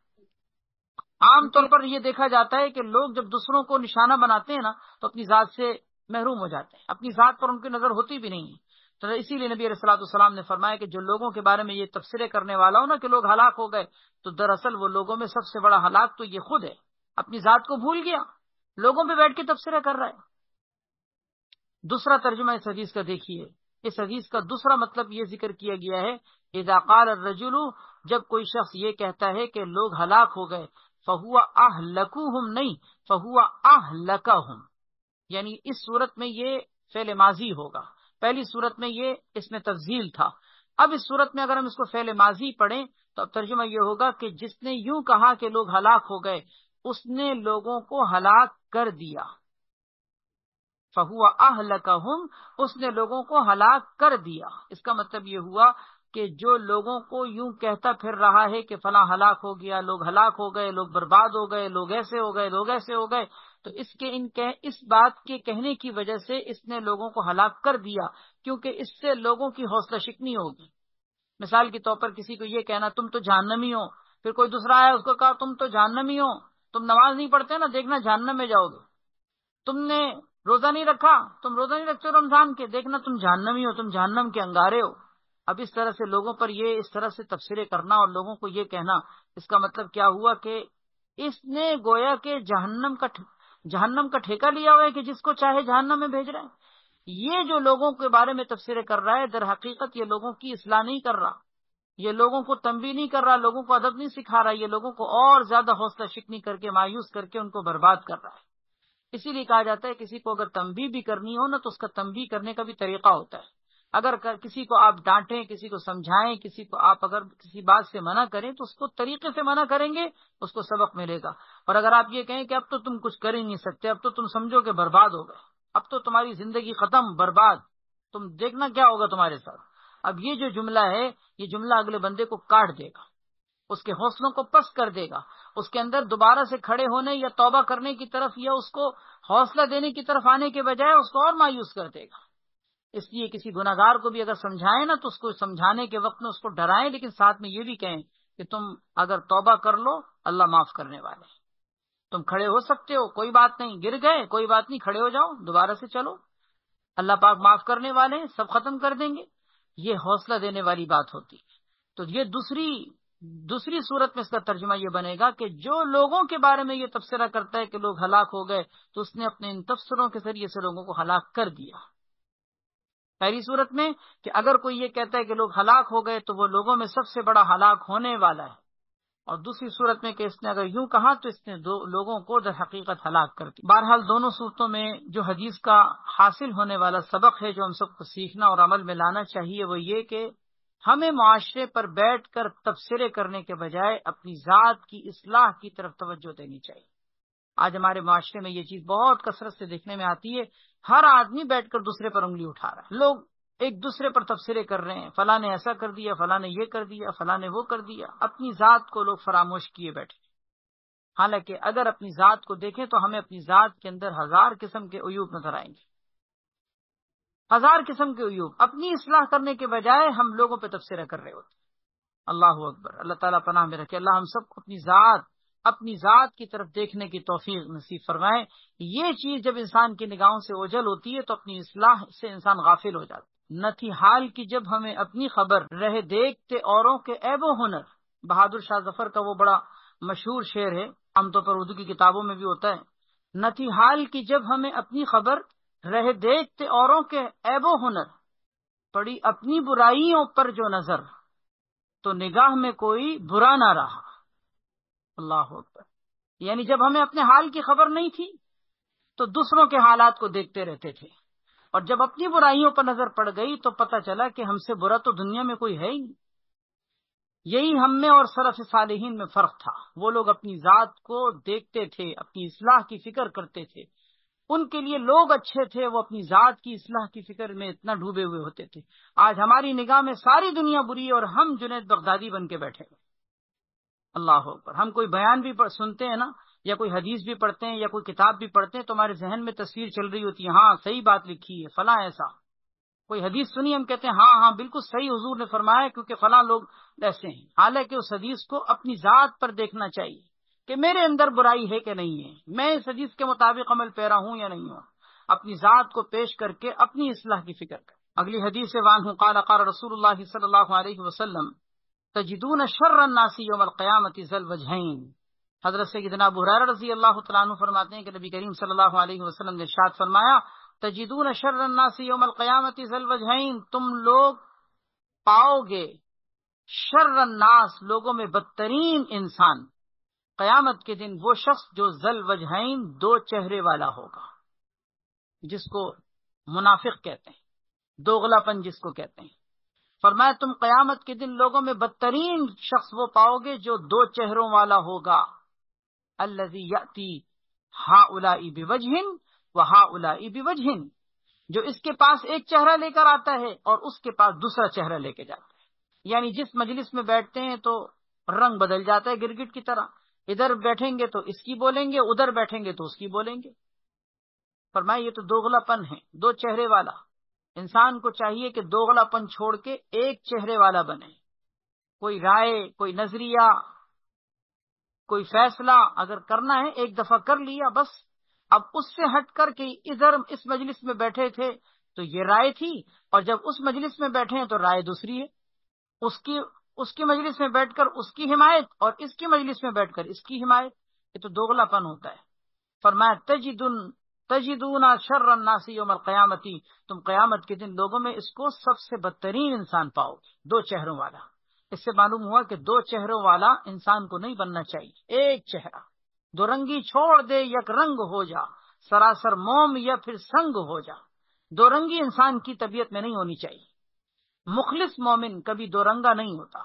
عام طور پر یہ دیکھا جاتا ہے کہ لوگ جب دوسروں کو نشانہ بناتے ہیں نا تو اپنی ذات سے محروم ہو جاتے ہیں، اپنی ذات پر ان کی نظر ہوتی بھی نہیں ہے. تو اسی لیے نبی علیہ الصلوۃ والسلام نے فرمایا کہ جو لوگوں کے بارے میں یہ تبصرے کرنے والا ہو نا کہ لوگ ہلاک ہو گئے، تو دراصل وہ لوگوں میں سب سے بڑا ہلاک تو یہ خود ہے. اپنی ذات کو بھول گیا، لوگوں پہ بیٹھ کے تبصرہ کر رہا ہے. دوسرا ترجمہ اس حدیث کا دیکھیے. اس حدیث کا دوسرا مطلب یہ ذکر کیا گیا ہے اذا قال الرجل، جب کوئی شخص یہ کہتا ہے کہ لوگ ہلاک ہو گئے، فہو اہلکوہم نہیں، فہو اہلکہم. یعنی اس صورت میں یہ فعل ماضی ہوگا. پہلی صورت میں یہ اس میں تفضیل تھا. اب اس صورت میں اگر ہم اس کو فعل ماضی پڑھیں تو اب ترجمہ یہ ہوگا کہ جس نے یوں کہا کہ لوگ ہلاک ہو گئے، اس نے لوگوں کو ہلاک کر دیا. فہو اہلکہم، اس نے لوگوں کو ہلاک کر دیا. اس کا مطلب یہ ہوا کہ جو لوگوں کو یوں کہتا پھر رہا ہے کہ فلاں ہلاک ہو گیا، لوگ ہلاک ہو گئے، لوگ برباد ہو گئے، لوگ ایسے ہو گئے، لوگ ایسے ہو گئے، تو اس بات کے کہنے کی وجہ سے اس نے لوگوں کو ہلاک کر دیا، کیونکہ اس سے لوگوں کی حوصلہ شکنی ہوگی. مثال کے طور پر کسی کو یہ کہنا تم تو جہنمی ہو، پھر کوئی دوسرا آیا اس کو کہا تم تو جہنمی ہو، تم نماز نہیں پڑھتے نا، دیکھنا جہنم میں جاؤ گے. تم نے روزہ نہیں رکھا، تم روزہ نہیں رکھتے رمضان کے، دیکھنا تم جہنمی ہو، تم جہنم کے انگارے ہو. اب اس طرح سے لوگوں پر یہ اس طرح سے تبصرے کرنا اور لوگوں کو یہ کہنا، اس کا مطلب کیا ہوا کہ اس نے گویا کہ جہنم کا ٹھیکہ لیا ہوا ہے کہ جس کو چاہے جہنم میں بھیج رہا ہے. یہ جو لوگوں کے بارے میں تبصرے کر رہا ہے در حقیقت یہ لوگوں کی اصلاح نہیں کر رہا، یہ لوگوں کو تنبیہ نہیں کر رہا، لوگوں کو ادب نہیں سکھا رہا، یہ لوگوں کو اور زیادہ حوصلہ شکنی کر کے، مایوس کر کے ان کو برباد کر رہا ہے. اسی لیے کہا جاتا ہے کسی کو اگر تنبیہ بھی کرنی ہو نا تو اس کا تنبیہ کرنے کا بھی طریقہ ہوتا ہے. اگر کسی کو آپ ڈانٹیں، کسی کو سمجھائیں، کسی کو آپ اگر کسی بات سے منع کریں تو اس کو طریقے سے منع کریں گے، اس کو سبق ملے گا. اور اگر آپ یہ کہیں کہ اب تو تم کچھ کر ہی نہیں سکتے، اب تو تم سمجھو کہ برباد ہو گئے، اب تو تمہاری زندگی ختم، برباد، تم دیکھنا کیا ہوگا تمہارے ساتھ. اب یہ جو جملہ ہے، یہ جملہ اگلے بندے کو کاٹ دے گا، اس کے حوصلوں کو پست کر دے گا، اس کے اندر دوبارہ سے کھڑے ہونے یا توبہ کرنے کی طرف یا اس کو حوصلہ دینے کی طرف آنے کے بجائے اس کو اور مایوس کر دے گا. اس لیے کسی گناہ گار کو بھی اگر سمجھائیں نا تو اس کو سمجھانے کے وقت میں اس کو ڈرائیں، لیکن ساتھ میں یہ بھی کہیں کہ تم اگر توبہ کر لو اللہ معاف کرنے والے، تم کھڑے ہو سکتے ہو، کوئی بات نہیں، گر گئے کوئی بات نہیں، کھڑے ہو جاؤ، دوبارہ سے چلو، اللہ پاک معاف کرنے والے ہیں، سب ختم کر دیں گے. یہ حوصلہ دینے والی بات ہوتی ہے. تو یہ دوسری صورت میں اس کا ترجمہ یہ بنے گا کہ جو لوگوں کے بارے میں یہ تبصرہ کرتا ہے کہ لوگ ہلاک ہو گئے تو اس نے اپنے ان تبصروں کے ذریعے سے لوگوں کو ہلاک کر دیا۔ پہلی صورت میں کہ اگر کوئی یہ کہتا ہے کہ لوگ ہلاک ہو گئے تو وہ لوگوں میں سب سے بڑا ہلاک ہونے والا ہے، اور دوسری صورت میں کہ اس نے اگر یوں کہا تو اس نے لوگوں کو در حقیقت ہلاک کر دیا۔ بہرحال دونوں صورتوں میں جو حدیث کا حاصل ہونے والا سبق ہے جو ہم سب کو سیکھنا اور عمل میں لانا چاہیے وہ یہ کہ ہمیں معاشرے پر بیٹھ کر تبصرے کرنے کے بجائے اپنی ذات کی اصلاح کی طرف توجہ دینی چاہیے۔ آج ہمارے معاشرے میں یہ چیز بہت کثرت سے دیکھنے میں آتی ہے، ہر آدمی بیٹھ کر دوسرے پر انگلی اٹھا رہا ہے، لوگ ایک دوسرے پر تبصرے کر رہے ہیں، فلاں نے ایسا کر دیا، فلاں نے یہ کر دیا، فلاں نے وہ کر دیا، اپنی ذات کو لوگ فراموش کیے بیٹھے۔ حالانکہ اگر اپنی ذات کو دیکھیں تو ہمیں اپنی ذات کے اندر ہزار قسم کے عیوب نظر آئیں گے، ہزار قسم کے عیوب۔ اپنی اصلاح کرنے کے بجائے ہم لوگوں پہ تبصرہ کر رہے ہوتے ہیں۔ اللہ اکبر، اللہ تعالیٰ پناہ میں رکھے۔ اللہ ہم سب کو اپنی ذات کی طرف دیکھنے کی توفیق نصیب فرمائے۔ یہ چیز جب انسان کی نگاہوں سے اوجھل ہوتی ہے تو اپنی اصلاح سے انسان غافل ہو جاتا ہے۔ نہ تھی حال کی جب ہمیں اپنی خبر رہے دیکھتے اوروں کے عیب و ہنر۔ بہادر شاہ ظفر کا وہ بڑا مشہور شعر ہے، عام طور پر اردو کی کتابوں میں بھی ہوتا ہے۔ نہ تھی حال کی جب ہمیں اپنی خبر رہے دیکھتے اوروں کے عیب و ہنر، پڑی اپنی برائیوں پر جو نظر، تو نگاہ میں کوئی برا نہ رہا۔ اللہ اکبر، یعنی جب ہمیں اپنے حال کی خبر نہیں تھی تو دوسروں کے حالات کو دیکھتے رہتے تھے، اور جب اپنی برائیوں پر نظر پڑ گئی تو پتہ چلا کہ ہم سے برا تو دنیا میں کوئی ہے ہی نہیں۔ یہی ہم میں اور سلف صالحین میں فرق تھا۔ وہ لوگ اپنی ذات کو دیکھتے تھے، اپنی اصلاح کی فکر کرتے تھے، ان کے لیے لوگ اچھے تھے، وہ اپنی ذات کی اصلاح کی فکر میں اتنا ڈوبے ہوئے ہوتے تھے۔ آج ہماری نگاہ میں ساری دنیا بری ہے اور ہم جنید بغدادی بن کے بیٹھے ہیں۔ اللہ اکبر، ہم کوئی بیان بھی سنتے ہیں نا، یا کوئی حدیث بھی پڑھتے ہیں یا کوئی کتاب بھی پڑھتے ہیں تو ہمارے ذہن میں تصویر چل رہی ہوتی ہے، ہاں صحیح بات لکھی ہے، فلاں ایسا۔ کوئی حدیث سنی، ہم کہتے ہیں ہاں بالکل صحیح حضور نے فرمایا کیونکہ فلاں لوگ ایسے ہیں۔ حالانکہ اس حدیث کو اپنی ذات پر دیکھنا چاہیے کہ میرے اندر برائی ہے کہ نہیں ہے، میں اس حدیث کے مطابق عمل پیرا ہوں یا نہیں ہوں۔ اپنی ذات کو پیش کر کے اپنی اصلاح کی فکر کر۔ اگلی حدیث سے وعنہ قال قال رسول اللہ صلی اللہ علیہ وسلم تجدون شر الناس یوم القیامت ذی الوجہین۔ حضرت سیدنا ابو ہریرہ رضی اللہ تعالیٰ عنہ فرماتے ہیں کہ نبی کریم صلی اللہ علیہ وسلم نے ارشاد فرمایا تجدون شر الناس یوم القیامت ذی الوجہین، تم لوگ پاؤ گے شر الناس، لوگوں میں بدترین انسان، قیامت کے دن وہ شخص جو ذی الوجہین، دو چہرے والا ہوگا، جس کو منافق کہتے ہیں، دوغلا پن جس کو کہتے ہیں۔ فرمایا تم قیامت کے دن لوگوں میں بدترین شخص وہ پاؤ گے جو دو چہروں والا ہوگا، الذی یأتی ہؤلاء بوجہ وہؤلاء بوجہ، جو اس کے پاس ایک چہرہ لے کر آتا ہے اور اس کے پاس دوسرا چہرہ لے کے جاتا ہے۔ یعنی جس مجلس میں بیٹھتے ہیں تو رنگ بدل جاتا ہے گرگٹ کی طرح، ادھر بیٹھیں گے تو اس کی بولیں گے، ادھر بیٹھیں گے تو اس کی بولیں گے۔ فرمایا یہ تو دوغلا پن ہے، دو چہرے والا۔ انسان کو چاہیے کہ دوغلا پن چھوڑ کے ایک چہرے والا بنے۔ کوئی رائے، کوئی نظریہ، کوئی فیصلہ اگر کرنا ہے ایک دفعہ کر لیا بس، اب اس سے ہٹ کر کے ادھر اس مجلس میں بیٹھے تھے تو یہ رائے تھی، اور جب اس مجلس میں بیٹھے ہیں تو رائے دوسری ہے، اس کی مجلس میں بیٹھ کر اس کی حمایت اور اس کی مجلس میں بیٹھ کر اس کی حمایت، یہ تو دوغلا پن ہوتا ہے۔ فرمایا تجدون شر الناس یوم القیامتی، تم قیامت کے دن لوگوں میں اس کو سب سے بدترین انسان پاؤ گے، دو چہروں والا۔ اس سے معلوم ہوا کہ دو چہروں والا انسان کو نہیں بننا چاہیے، ایک چہرہ، دو رنگی چھوڑ دے یک رنگ ہو جا، سراسر موم یا پھر سنگ ہو جا۔ دو رنگی انسان کی طبیعت میں نہیں ہونی چاہیے۔ مخلص مومن کبھی دو رنگا نہیں ہوتا،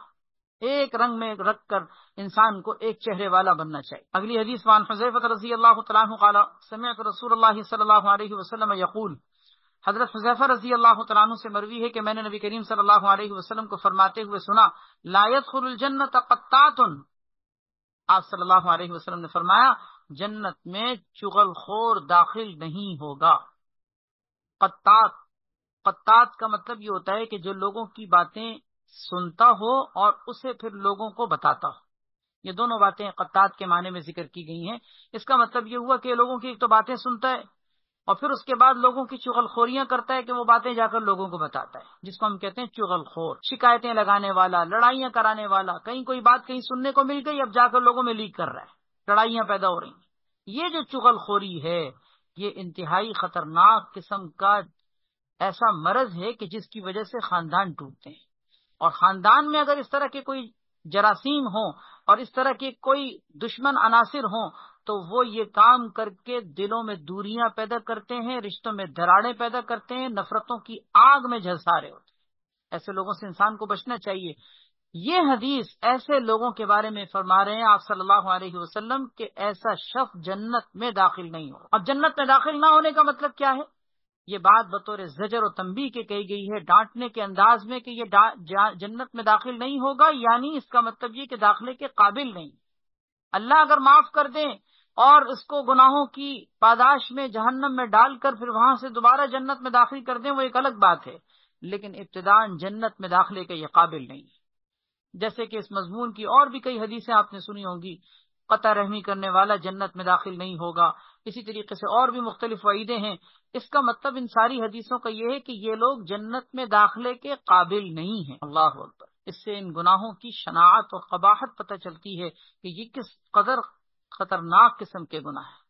ایک رنگ میں رکھ کر انسان کو ایک چہرے والا بننا چاہیے۔ اگلی حدیث وعن حذیفہ رضی اللہ تعالیٰ عنہ قال سمعت رسول اللہ صلی اللہ علیہ وسلم یقول، حضرت حذیفہ رضی اللہ تعالیٰ عنہ سے مروی ہے کہ میں نے نبی کریم صلی اللہ علیہ وسلم کو فرماتے ہوئے سنا، لا يدخل الجنت قطات، آپ صلی اللہ علیہ وسلم نے فرمایا جنت میں چغل خور داخل نہیں ہوگا۔ قطات کا مطلب یہ ہوتا ہے کہ جو لوگوں کی باتیں سنتا ہو اور اسے پھر لوگوں کو بتاتا ہو، یہ دونوں باتیں قطات کے معنی میں ذکر کی گئی ہیں۔ اس کا مطلب یہ ہوا کہ لوگوں کی ایک تو باتیں سنتا ہے اور پھر اس کے بعد لوگوں کی چغل خوریاں کرتا ہے کہ وہ باتیں جا کر لوگوں کو بتاتا ہے، جس کو ہم کہتے ہیں چغل خور، شکایتیں لگانے والا، لڑائیاں کرانے والا، کہیں کوئی بات کہیں سننے کو مل گئی، اب جا کر لوگوں میں لیک کر رہا ہے، لڑائیاں پیدا ہو رہی ہیں۔ یہ جو چغل خوری ہے یہ انتہائی خطرناک قسم کا ایسا مرض ہے کہ جس کی وجہ سے خاندان ٹوٹتے ہیں، اور خاندان میں اگر اس طرح کے کوئی جراثیم ہوں اور اس طرح کے کوئی دشمن عناصر ہوں تو وہ یہ کام کر کے دلوں میں دوریاں پیدا کرتے ہیں، رشتوں میں دراڑیں پیدا کرتے ہیں، نفرتوں کی آگ میں جھلسا رہے ہوتے ہیں۔ ایسے لوگوں سے انسان کو بچنا چاہیے۔ یہ حدیث ایسے لوگوں کے بارے میں فرما رہے ہیں آپ صلی اللہ علیہ وسلم کہ ایسا شخص جنت میں داخل نہیں ہو۔ اب جنت میں داخل نہ ہونے کا مطلب کیا ہے؟ یہ بات بطور زجر و تنبیہ کے کہی گئی ہے، ڈانٹنے کے انداز میں کہ یہ جنت میں داخل نہیں ہوگا، یعنی اس کا مطلب یہ کہ داخلے کے قابل نہیں۔ اللہ اگر معاف کر دیں اور اس کو گناہوں کی پاداش میں جہنم میں ڈال کر پھر وہاں سے دوبارہ جنت میں داخل کر دیں وہ ایک الگ بات ہے، لیکن ابتداءً جنت میں داخلے کے یہ قابل نہیں ہے۔ جیسے کہ اس مضمون کی اور بھی کئی حدیثیں آپ نے سنی ہوں گی، قطع رحمی کرنے والا جنت میں داخل نہیں ہوگا، اسی طریقے سے اور بھی مختلف وعیدیں ہیں۔ اس کا مطلب ان ساری حدیثوں کا یہ ہے کہ یہ لوگ جنت میں داخلے کے قابل نہیں ہیں۔ اللہ اکبر۔ اس سے ان گناہوں کی شناعت اور قباحت پتہ چلتی ہے کہ یہ کس قدر خطرناک قسم کے گناہ ہیں۔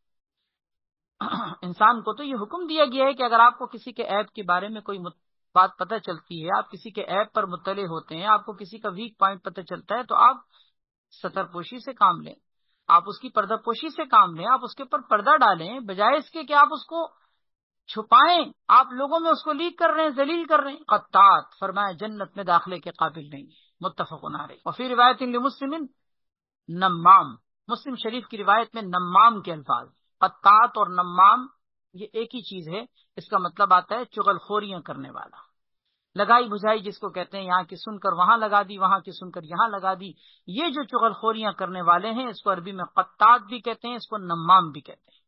انسان کو تو یہ حکم دیا گیا ہے کہ اگر آپ کو کسی کے عیب کے بارے میں کوئی بات پتہ چلتی ہے، آپ کسی کے عیب پر مطلع ہوتے ہیں، آپ کو کسی کا ویک پوائنٹ پتہ چلتا ہے تو آپ ستر پوشی سے کام لیں، آپ اس کی پردہ پوشی سے کام لیں، آپ اس کے اوپر پردہ ڈالیں، بجائے اس کے کہ آپ اس کو چھپائیں، آپ لوگوں میں اس کو لیک کر رہے ہیں، ذلیل کر رہے ہیں۔ قطات فرمایا جنت میں داخلے کے قابل نہیں ہے، متفق علیہ۔ اور پھر روایت لمسلم نمام، مسلم شریف کی روایت میں نمام کے الفاظ، قطات اور نمام یہ ایک ہی چیز ہے، اس کا مطلب آتا ہے چغل خوریاں کرنے والا، لگائی بجھائی جس کو کہتے ہیں، یہاں کی سن کر وہاں لگا دی، وہاں کی سن کر یہاں لگا دی۔ یہ جو چغل خوریاں کرنے والے ہیں اس کو عربی میں قطات بھی کہتے ہیں، اس کو نمام بھی کہتے ہیں۔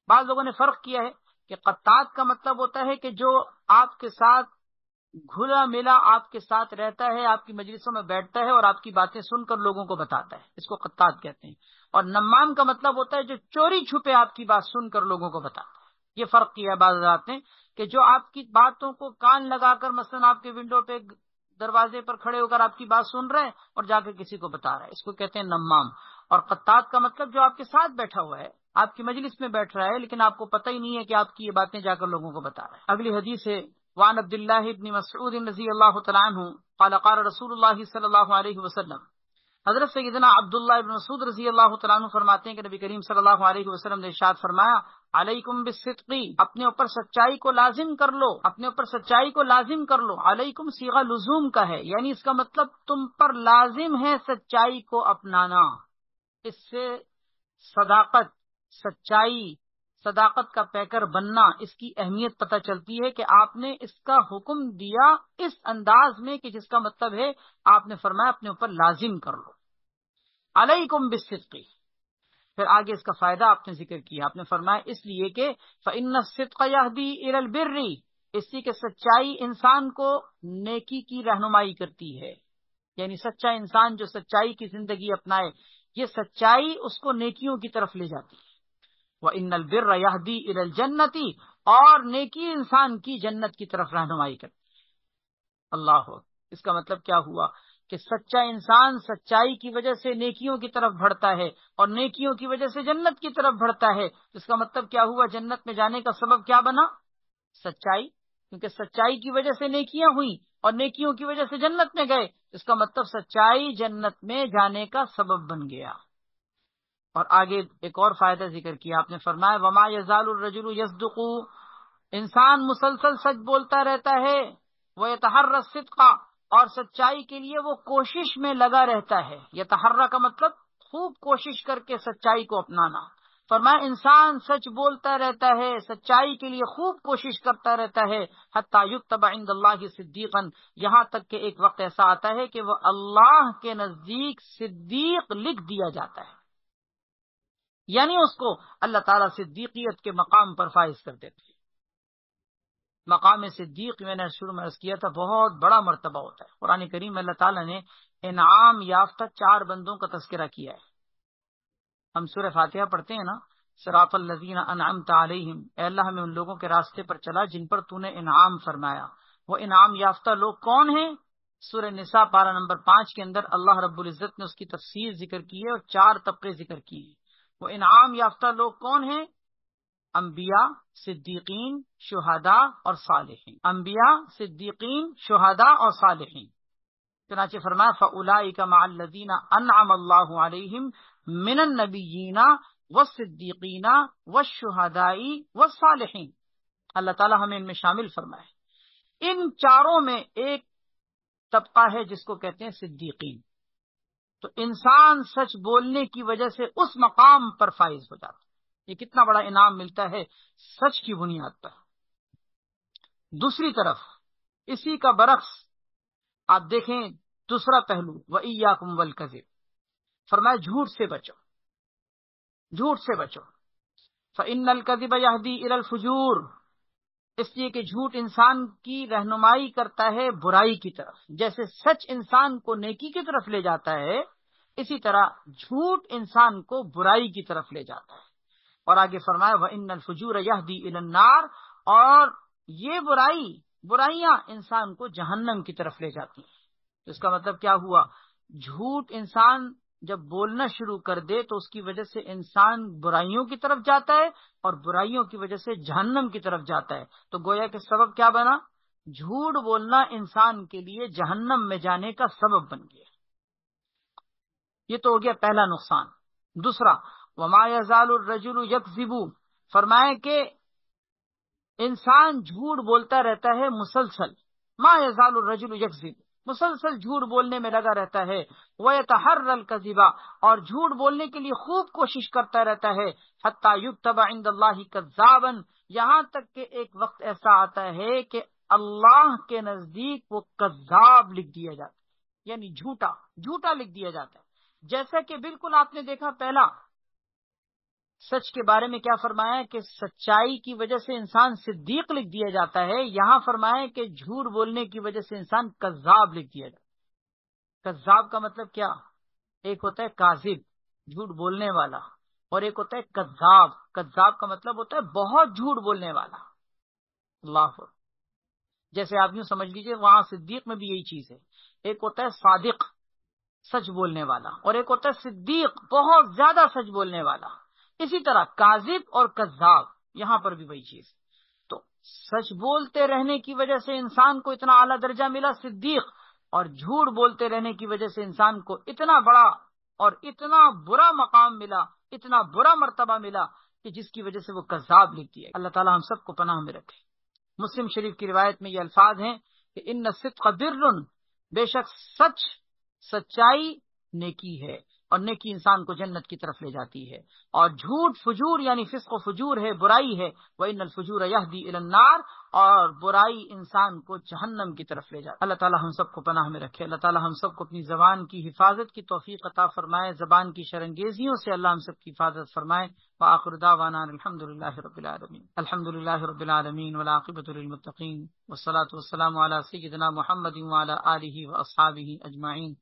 بعض لوگوں نے فرق کیا ہے کہ قطات کا مطلب ہوتا ہے کہ جو آپ کے ساتھ گھلا ملا آپ کے ساتھ رہتا ہے، آپ کی مجلسوں میں بیٹھتا ہے اور آپ کی باتیں سن کر لوگوں کو بتاتا ہے، اس کو قطات کہتے ہیں۔ اور نمام کا مطلب ہوتا ہے جو چوری چھپے آپ کی بات سن کر لوگوں کو بتاتا ہے۔ یہ فرق کیا ہے بعض حضرات نے کہ جو آپ کی باتوں کو کان لگا کر مثلا آپ کے ونڈو پہ دروازے پر کھڑے ہو کر آپ کی بات سن رہے ہیں اور جا کے کسی کو بتا رہا ہے، اس کو کہتے ہیں نمام۔ اور قطات کا مطلب جو آپ کے ساتھ بیٹھا ہوا ہے، آپ کی مجلس میں بیٹھ رہا ہے لیکن آپ کو پتہ ہی نہیں ہے کہ آپ کی یہ باتیں جا کر لوگوں کو بتا رہا ہے۔ اگلی حدیث ہے وعن عبد اللہ بن مسعود رضی اللہ تعالی عنہ قال قال رسول اللہ صلی اللہ علیہ وسلم، حضرت سیدنا عبداللہ ابن مسعود رضی اللہ تعالیٰ عنہ فرماتے ہیں کہ نبی کریم صلی اللہ علیہ وسلم نے ارشاد فرمایا، علیکم بالصدق، اپنے اوپر سچائی کو لازم کر لو، اپنے اوپر سچائی کو لازم کر لو۔ علیکم صیغہ لزوم کا ہے، یعنی اس کا مطلب تم پر لازم ہے سچائی کو اپنانا۔ اس سے صداقت، سچائی، صداقت کا پیکر بننا، اس کی اہمیت پتہ چلتی ہے کہ آپ نے اس کا حکم دیا اس انداز میں کہ جس کا مطلب ہے آپ نے فرمایا اپنے اوپر لازم کر لو، علیکم بالصدق۔ پھر آگے اس کا فائدہ آپ نے ذکر کیا، آپ نے فرمایا اس لیے کہ فإن الصدق يهدي إلى البر، اس لیے کہ سچائی انسان کو نیکی کی رہنمائی کرتی ہے، یعنی سچا انسان جو سچائی کی زندگی اپنائے یہ سچائی اس کو نیکیوں کی طرف لے جاتی ہے۔ وَإِنَّ الْبِرَّ يَهْدِي إِلَى الْجَنَّةِ، اور نیکی انسان کی جنت کی طرف رہنمائی کرتی ہے۔ اللہ اکبر۔ اس کا مطلب کیا ہوا کہ سچا انسان سچائی کی وجہ سے نیکیوں کی طرف بڑھتا ہے اور نیکیوں کی وجہ سے جنت کی طرف بڑھتا ہے۔ اس کا مطلب کیا ہوا؟ جنت میں جانے کا سبب کیا بنا؟ سچائی، کیونکہ سچائی کی وجہ سے نیکیاں ہوئیں اور نیکیوں کی وجہ سے جنت میں گئے، اس کا مطلب سچائی جنت میں جانے کا سبب بن گیا۔ اور آگے ایک اور فائدہ ذکر کیا، آپ نے فرمایا وما یزال الرجل یصدق، انسان مسلسل سچ بولتا رہتا ہے، ویتحری الصدق، اور سچائی کے لیے وہ کوشش میں لگا رہتا ہے۔ یتحری کا مطلب خوب کوشش کر کے سچائی کو اپنانا۔ فرمایا انسان سچ بولتا رہتا ہے، سچائی کے لیے خوب کوشش کرتا رہتا ہے، حتی یکتب عند اللہ صدیقا، یہاں تک کہ ایک وقت ایسا آتا ہے کہ وہ اللہ کے نزدیک صدیق لکھ دیا جاتا ہے، یعنی اس کو اللہ تعالیٰ صدیقیت کے مقام پر فائز کر دیتے ہیں۔ مقام صدیق میں نے شروع میں عرض کیا تھا بہت بڑا مرتبہ ہوتا ہے۔ قرآن کریم میں اللہ تعالیٰ نے انعام یافتہ 4 بندوں کا تذکرہ کیا ہے۔ ہم سورہ فاتحہ پڑھتے ہیں نا صراط الذین انعمت علیہم، اے اللہ ہمیں ان لوگوں کے راستے پر چلا جن پر تو نے انعام فرمایا۔ وہ انعام یافتہ لوگ کون ہیں؟ سورہ نساء پارہ نمبر 5 کے اندر اللہ رب العزت نے اس کی تفصیل ذکر کی ہے اور 4 طبقے ذکر کیے ہیں۔ وہ انعام یافتہ لوگ کون ہیں؟ انبیاء، صدیقین، شہداء اور صالحین۔ انبیاء، صدیقین، شہداء اور صالحین۔ چنانچہ فرمایا فَأُولَئِكَ مَعَ الَّذِينَ أَنْعَمَ اللَّهُ عَلَيْهِمْ مِنَ النَّبِيِّينَ وَالصِّدِّيقِينَ وَالشُّهَدَاءِ وَالصَّالِحِينَ۔ اللہ تعالی ہمیں ان میں شامل فرمائے۔ ان چاروں میں ایک طبقہ ہے جس کو کہتے ہیں صدیقین۔ تو انسان سچ بولنے کی وجہ سے اس مقام پر فائز ہو جاتا ہے۔ یہ کتنا بڑا انعام ملتا ہے سچ کی بنیاد پر۔ دوسری طرف اسی کا برعکس آپ دیکھیں دوسرا پہلو، وَإِيَّاكُمْ وَالْكَذِبَ، فرمایا جھوٹ سے بچو، جھوٹ سے بچو۔ فَإِنَّ الْكَذِبَ يَهْدِي إِلَى الْفُجُورِ، اس لیے کہ جھوٹ انسان کی رہنمائی کرتا ہے برائی کی طرف۔ جیسے سچ انسان کو نیکی کی طرف لے جاتا ہے، اسی طرح جھوٹ انسان کو برائی کی طرف لے جاتا ہے۔ اور آگے فرمایا وَإِنَّ الْفُجُورَ يَهْدِي إِلَى النَّارِ، اور یہ برائیاں انسان کو جہنم کی طرف لے جاتی ہیں۔ تو اس کا مطلب کیا ہوا؟ جھوٹ انسان جب بولنا شروع کر دے تو اس کی وجہ سے انسان برائیوں کی طرف جاتا ہے اور برائیوں کی وجہ سے جہنم کی طرف جاتا ہے۔ تو گویا کہ سبب کیا بنا؟ جھوٹ بولنا انسان کے لیے جہنم میں جانے کا سبب بن گیا۔ یہ تو ہو گیا پہلا نقصان۔ دوسرا وَمَا يَزَالُ الرَّجُلُ يَكْذِبُ، فرمائے کہ انسان جھوٹ بولتا رہتا ہے مسلسل۔ ما يزال الرجل يكذب، مسلسل جھوٹ بولنے میں لگا رہتا ہے۔ وَيَتَحَرَّى الْكَذِبَ، اور جھوٹ بولنے کے لیے خوب کوشش کرتا رہتا ہے۔ حَتَّى يُكْتَبَ عِندَ اللَّهِ كَذَّابًا، یہاں تک کہ ایک وقت ایسا آتا ہے کہ اللہ کے نزدیک وہ کذاب لکھ دیا جاتا ہے، یعنی جھوٹا لکھ دیا جاتا ہے۔ جیسا کہ بالکل آپ نے دیکھا پہلا سچ کے بارے میں کیا فرمایا کہ سچائی کی وجہ سے انسان صدیق لکھ دیا جاتا ہے، یہاں فرمایا کہ جھوٹ بولنے کی وجہ سے انسان کذاب لکھ دیا جاتا ہے۔ کذاب کا مطلب کیا؟ ایک ہوتا ہے کاذب، جھوٹ بولنے والا، اور ایک ہوتا ہے کذاب۔ کذاب کا مطلب ہوتا ہے بہت جھوٹ بولنے والا۔ اللہ اکبر۔ جیسے آپ یوں سمجھ لیجئے وہاں صدیق میں بھی یہی چیز ہے۔ ایک ہوتا ہے صادق، سچ بولنے والا، اور ایک ہوتا ہے صدیق، بہت زیادہ سچ بولنے والا۔ اسی طرح کاذب اور کذاب، یہاں پر بھی وہی چیز۔ تو سچ بولتے رہنے کی وجہ سے انسان کو اتنا اعلیٰ درجہ ملا صدیق، اور جھوٹ بولتے رہنے کی وجہ سے انسان کو اتنا بڑا اور اتنا برا مقام ملا، اتنا برا مرتبہ ملا کہ جس کی وجہ سے وہ کذاب لکھ دیا۔ اللہ تعالی ہم سب کو پناہ میں رکھے۔ مسلم شریف کی روایت میں یہ الفاظ ہیں کہ ان الصدق بر، بے شک سچائی نیکی ہے، اور نیکی انسان کو جنت کی طرف لے جاتی ہے، اور جھوٹ فجور یعنی فسق و فجور ہے، برائی ہے۔ وَإِنَّ الْفُجُورَ يَهْدِي إِلَى النَّارِ، اور برائی انسان کو جہنم کی طرف لے جاتی ہے۔ اللہ تعالی ہم سب کو پناہ میں رکھے۔ اللہ تعالی ہم سب کو اپنی زبان کی حفاظت کی توفیق عطا فرمائے، زبان کی شرنگیزیوں سے اللہ ہم سب کی حفاظت فرمائے۔ وآخر دعوانا الحمدللہ رب العالمین، الحمدللہ رب العالمین، والعاقبۃ للمتقین، والصلاة والسلام علی سیدنا محمد وعلی آلہ واصحابہ اجمعین۔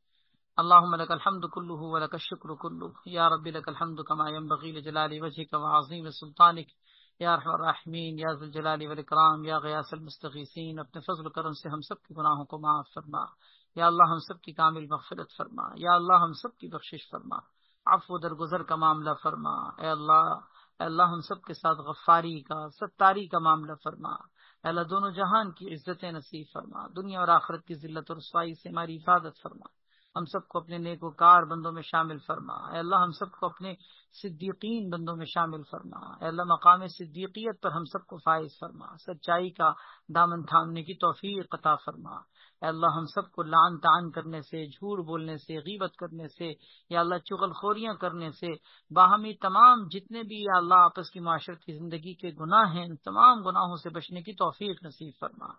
اللهم لك الحمد كله ولك الشكر كله، يا رب لك الحمد كما ينبغي لجلال وجهك وعظيم سلطانك، یا ارحم الراحمین، یا ذو الجلال والاکرام، یا غیاث المستغیثین، اپنے فضل و کرم سے ہم سب کے گناہوں کو معاف فرما۔ یا اللہ ہم سب کی کامل مغفرت فرما، یا اللہ ہم سب کی بخشش فرما، عفو درگزر کا معاملہ فرما۔ اے اللہ ہم سب کے ساتھ غفاری کا، ستاری کا معاملہ فرما۔ اے اللہ دونوں جہان کی عزتیں نصیب فرما، دنیا اور آخرت کی ذلت اور رسوائی سے ہماری حفاظت فرما۔ ہم سب کو اپنے نیک وکار بندوں میں شامل فرما۔ اے اللہ ہم سب کو اپنے صدیقین بندوں میں شامل فرما۔ اے اللہ مقام صدیقیت پر ہم سب کو فائز فرما، سچائی کا دامن تھامنے کی توفیق عطا فرما۔ اے اللہ ہم سب کو لعن طعن کرنے سے، جھوٹ بولنے سے، غیبت کرنے سے، یا اللہ چغل خوریاں کرنے سے، باہمی تمام جتنے بھی یا اللہ آپس کی معاشرت کی زندگی کے گناہ ہیں، ان تمام گناہوں سے بچنے کی توفیق نصیب فرما۔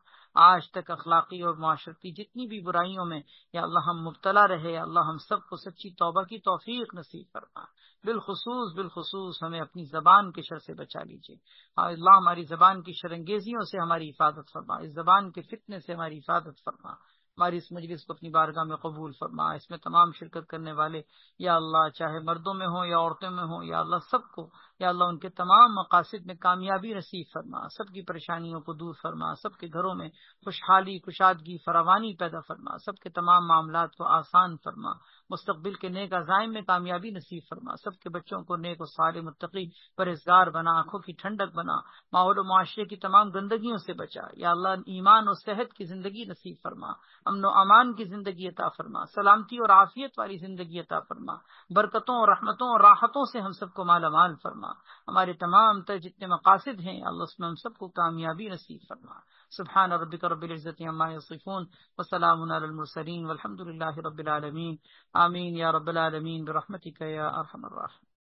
آج تک اخلاقی اور معاشرتی جتنی بھی برائیوں میں یا اللہ ہم مبتلا رہے، یا اللہ ہم سب کو سچی توبہ کی توفیق نصیب فرما۔ بالخصوص ہمیں اپنی زبان کے شر سے بچا لیجیے۔ اللہ ہماری زبان کی شرنگیزیوں سے ہماری حفاظت فرما، اس زبان کے فتنے سے ہماری حفاظت فرما۔ ہماری اس مجلس کو اپنی بارگاہ میں قبول فرما۔ اس میں تمام شرکت کرنے والے یا اللہ چاہے مردوں میں ہوں یا عورتوں میں ہوں، یا اللہ سب کو یا اللہ ان کے تمام مقاصد میں کامیابی نصیب فرما، سب کی پریشانیوں کو دور فرما، سب کے گھروں میں خوشحالی، کشادگی، فراوانی پیدا فرما، سب کے تمام معاملات کو آسان فرما، مستقبل کے نیک عزائم میں کامیابی نصیب فرما، سب کے بچوں کو نیک و صالح متقی پرہیزگار بنا، آنکھوں کی ٹھنڈک بنا، ماحول و معاشرے کی تمام گندگیوں سے بچا، یا اللہ ایمان و صحت کی زندگی نصیب فرما، امن و امان کی زندگی عطا فرما، سلامتی اور عافیت والی زندگی عطا فرما، برکتوں اور رحمتوں اور راحتوں سے ہم سب کو مالا مال فرما، ہمارے تمام تر جتنے مقاصد ہیں اللہ اس میں ہم سب کو کامیابی نصیب فرما۔ سبحان ربک رب العزت عما یصفون وسلام علی المرسلین والحمد للہ رب العالمین، آمین یا رب العالمین برحمتک یا ارحم الراحمین۔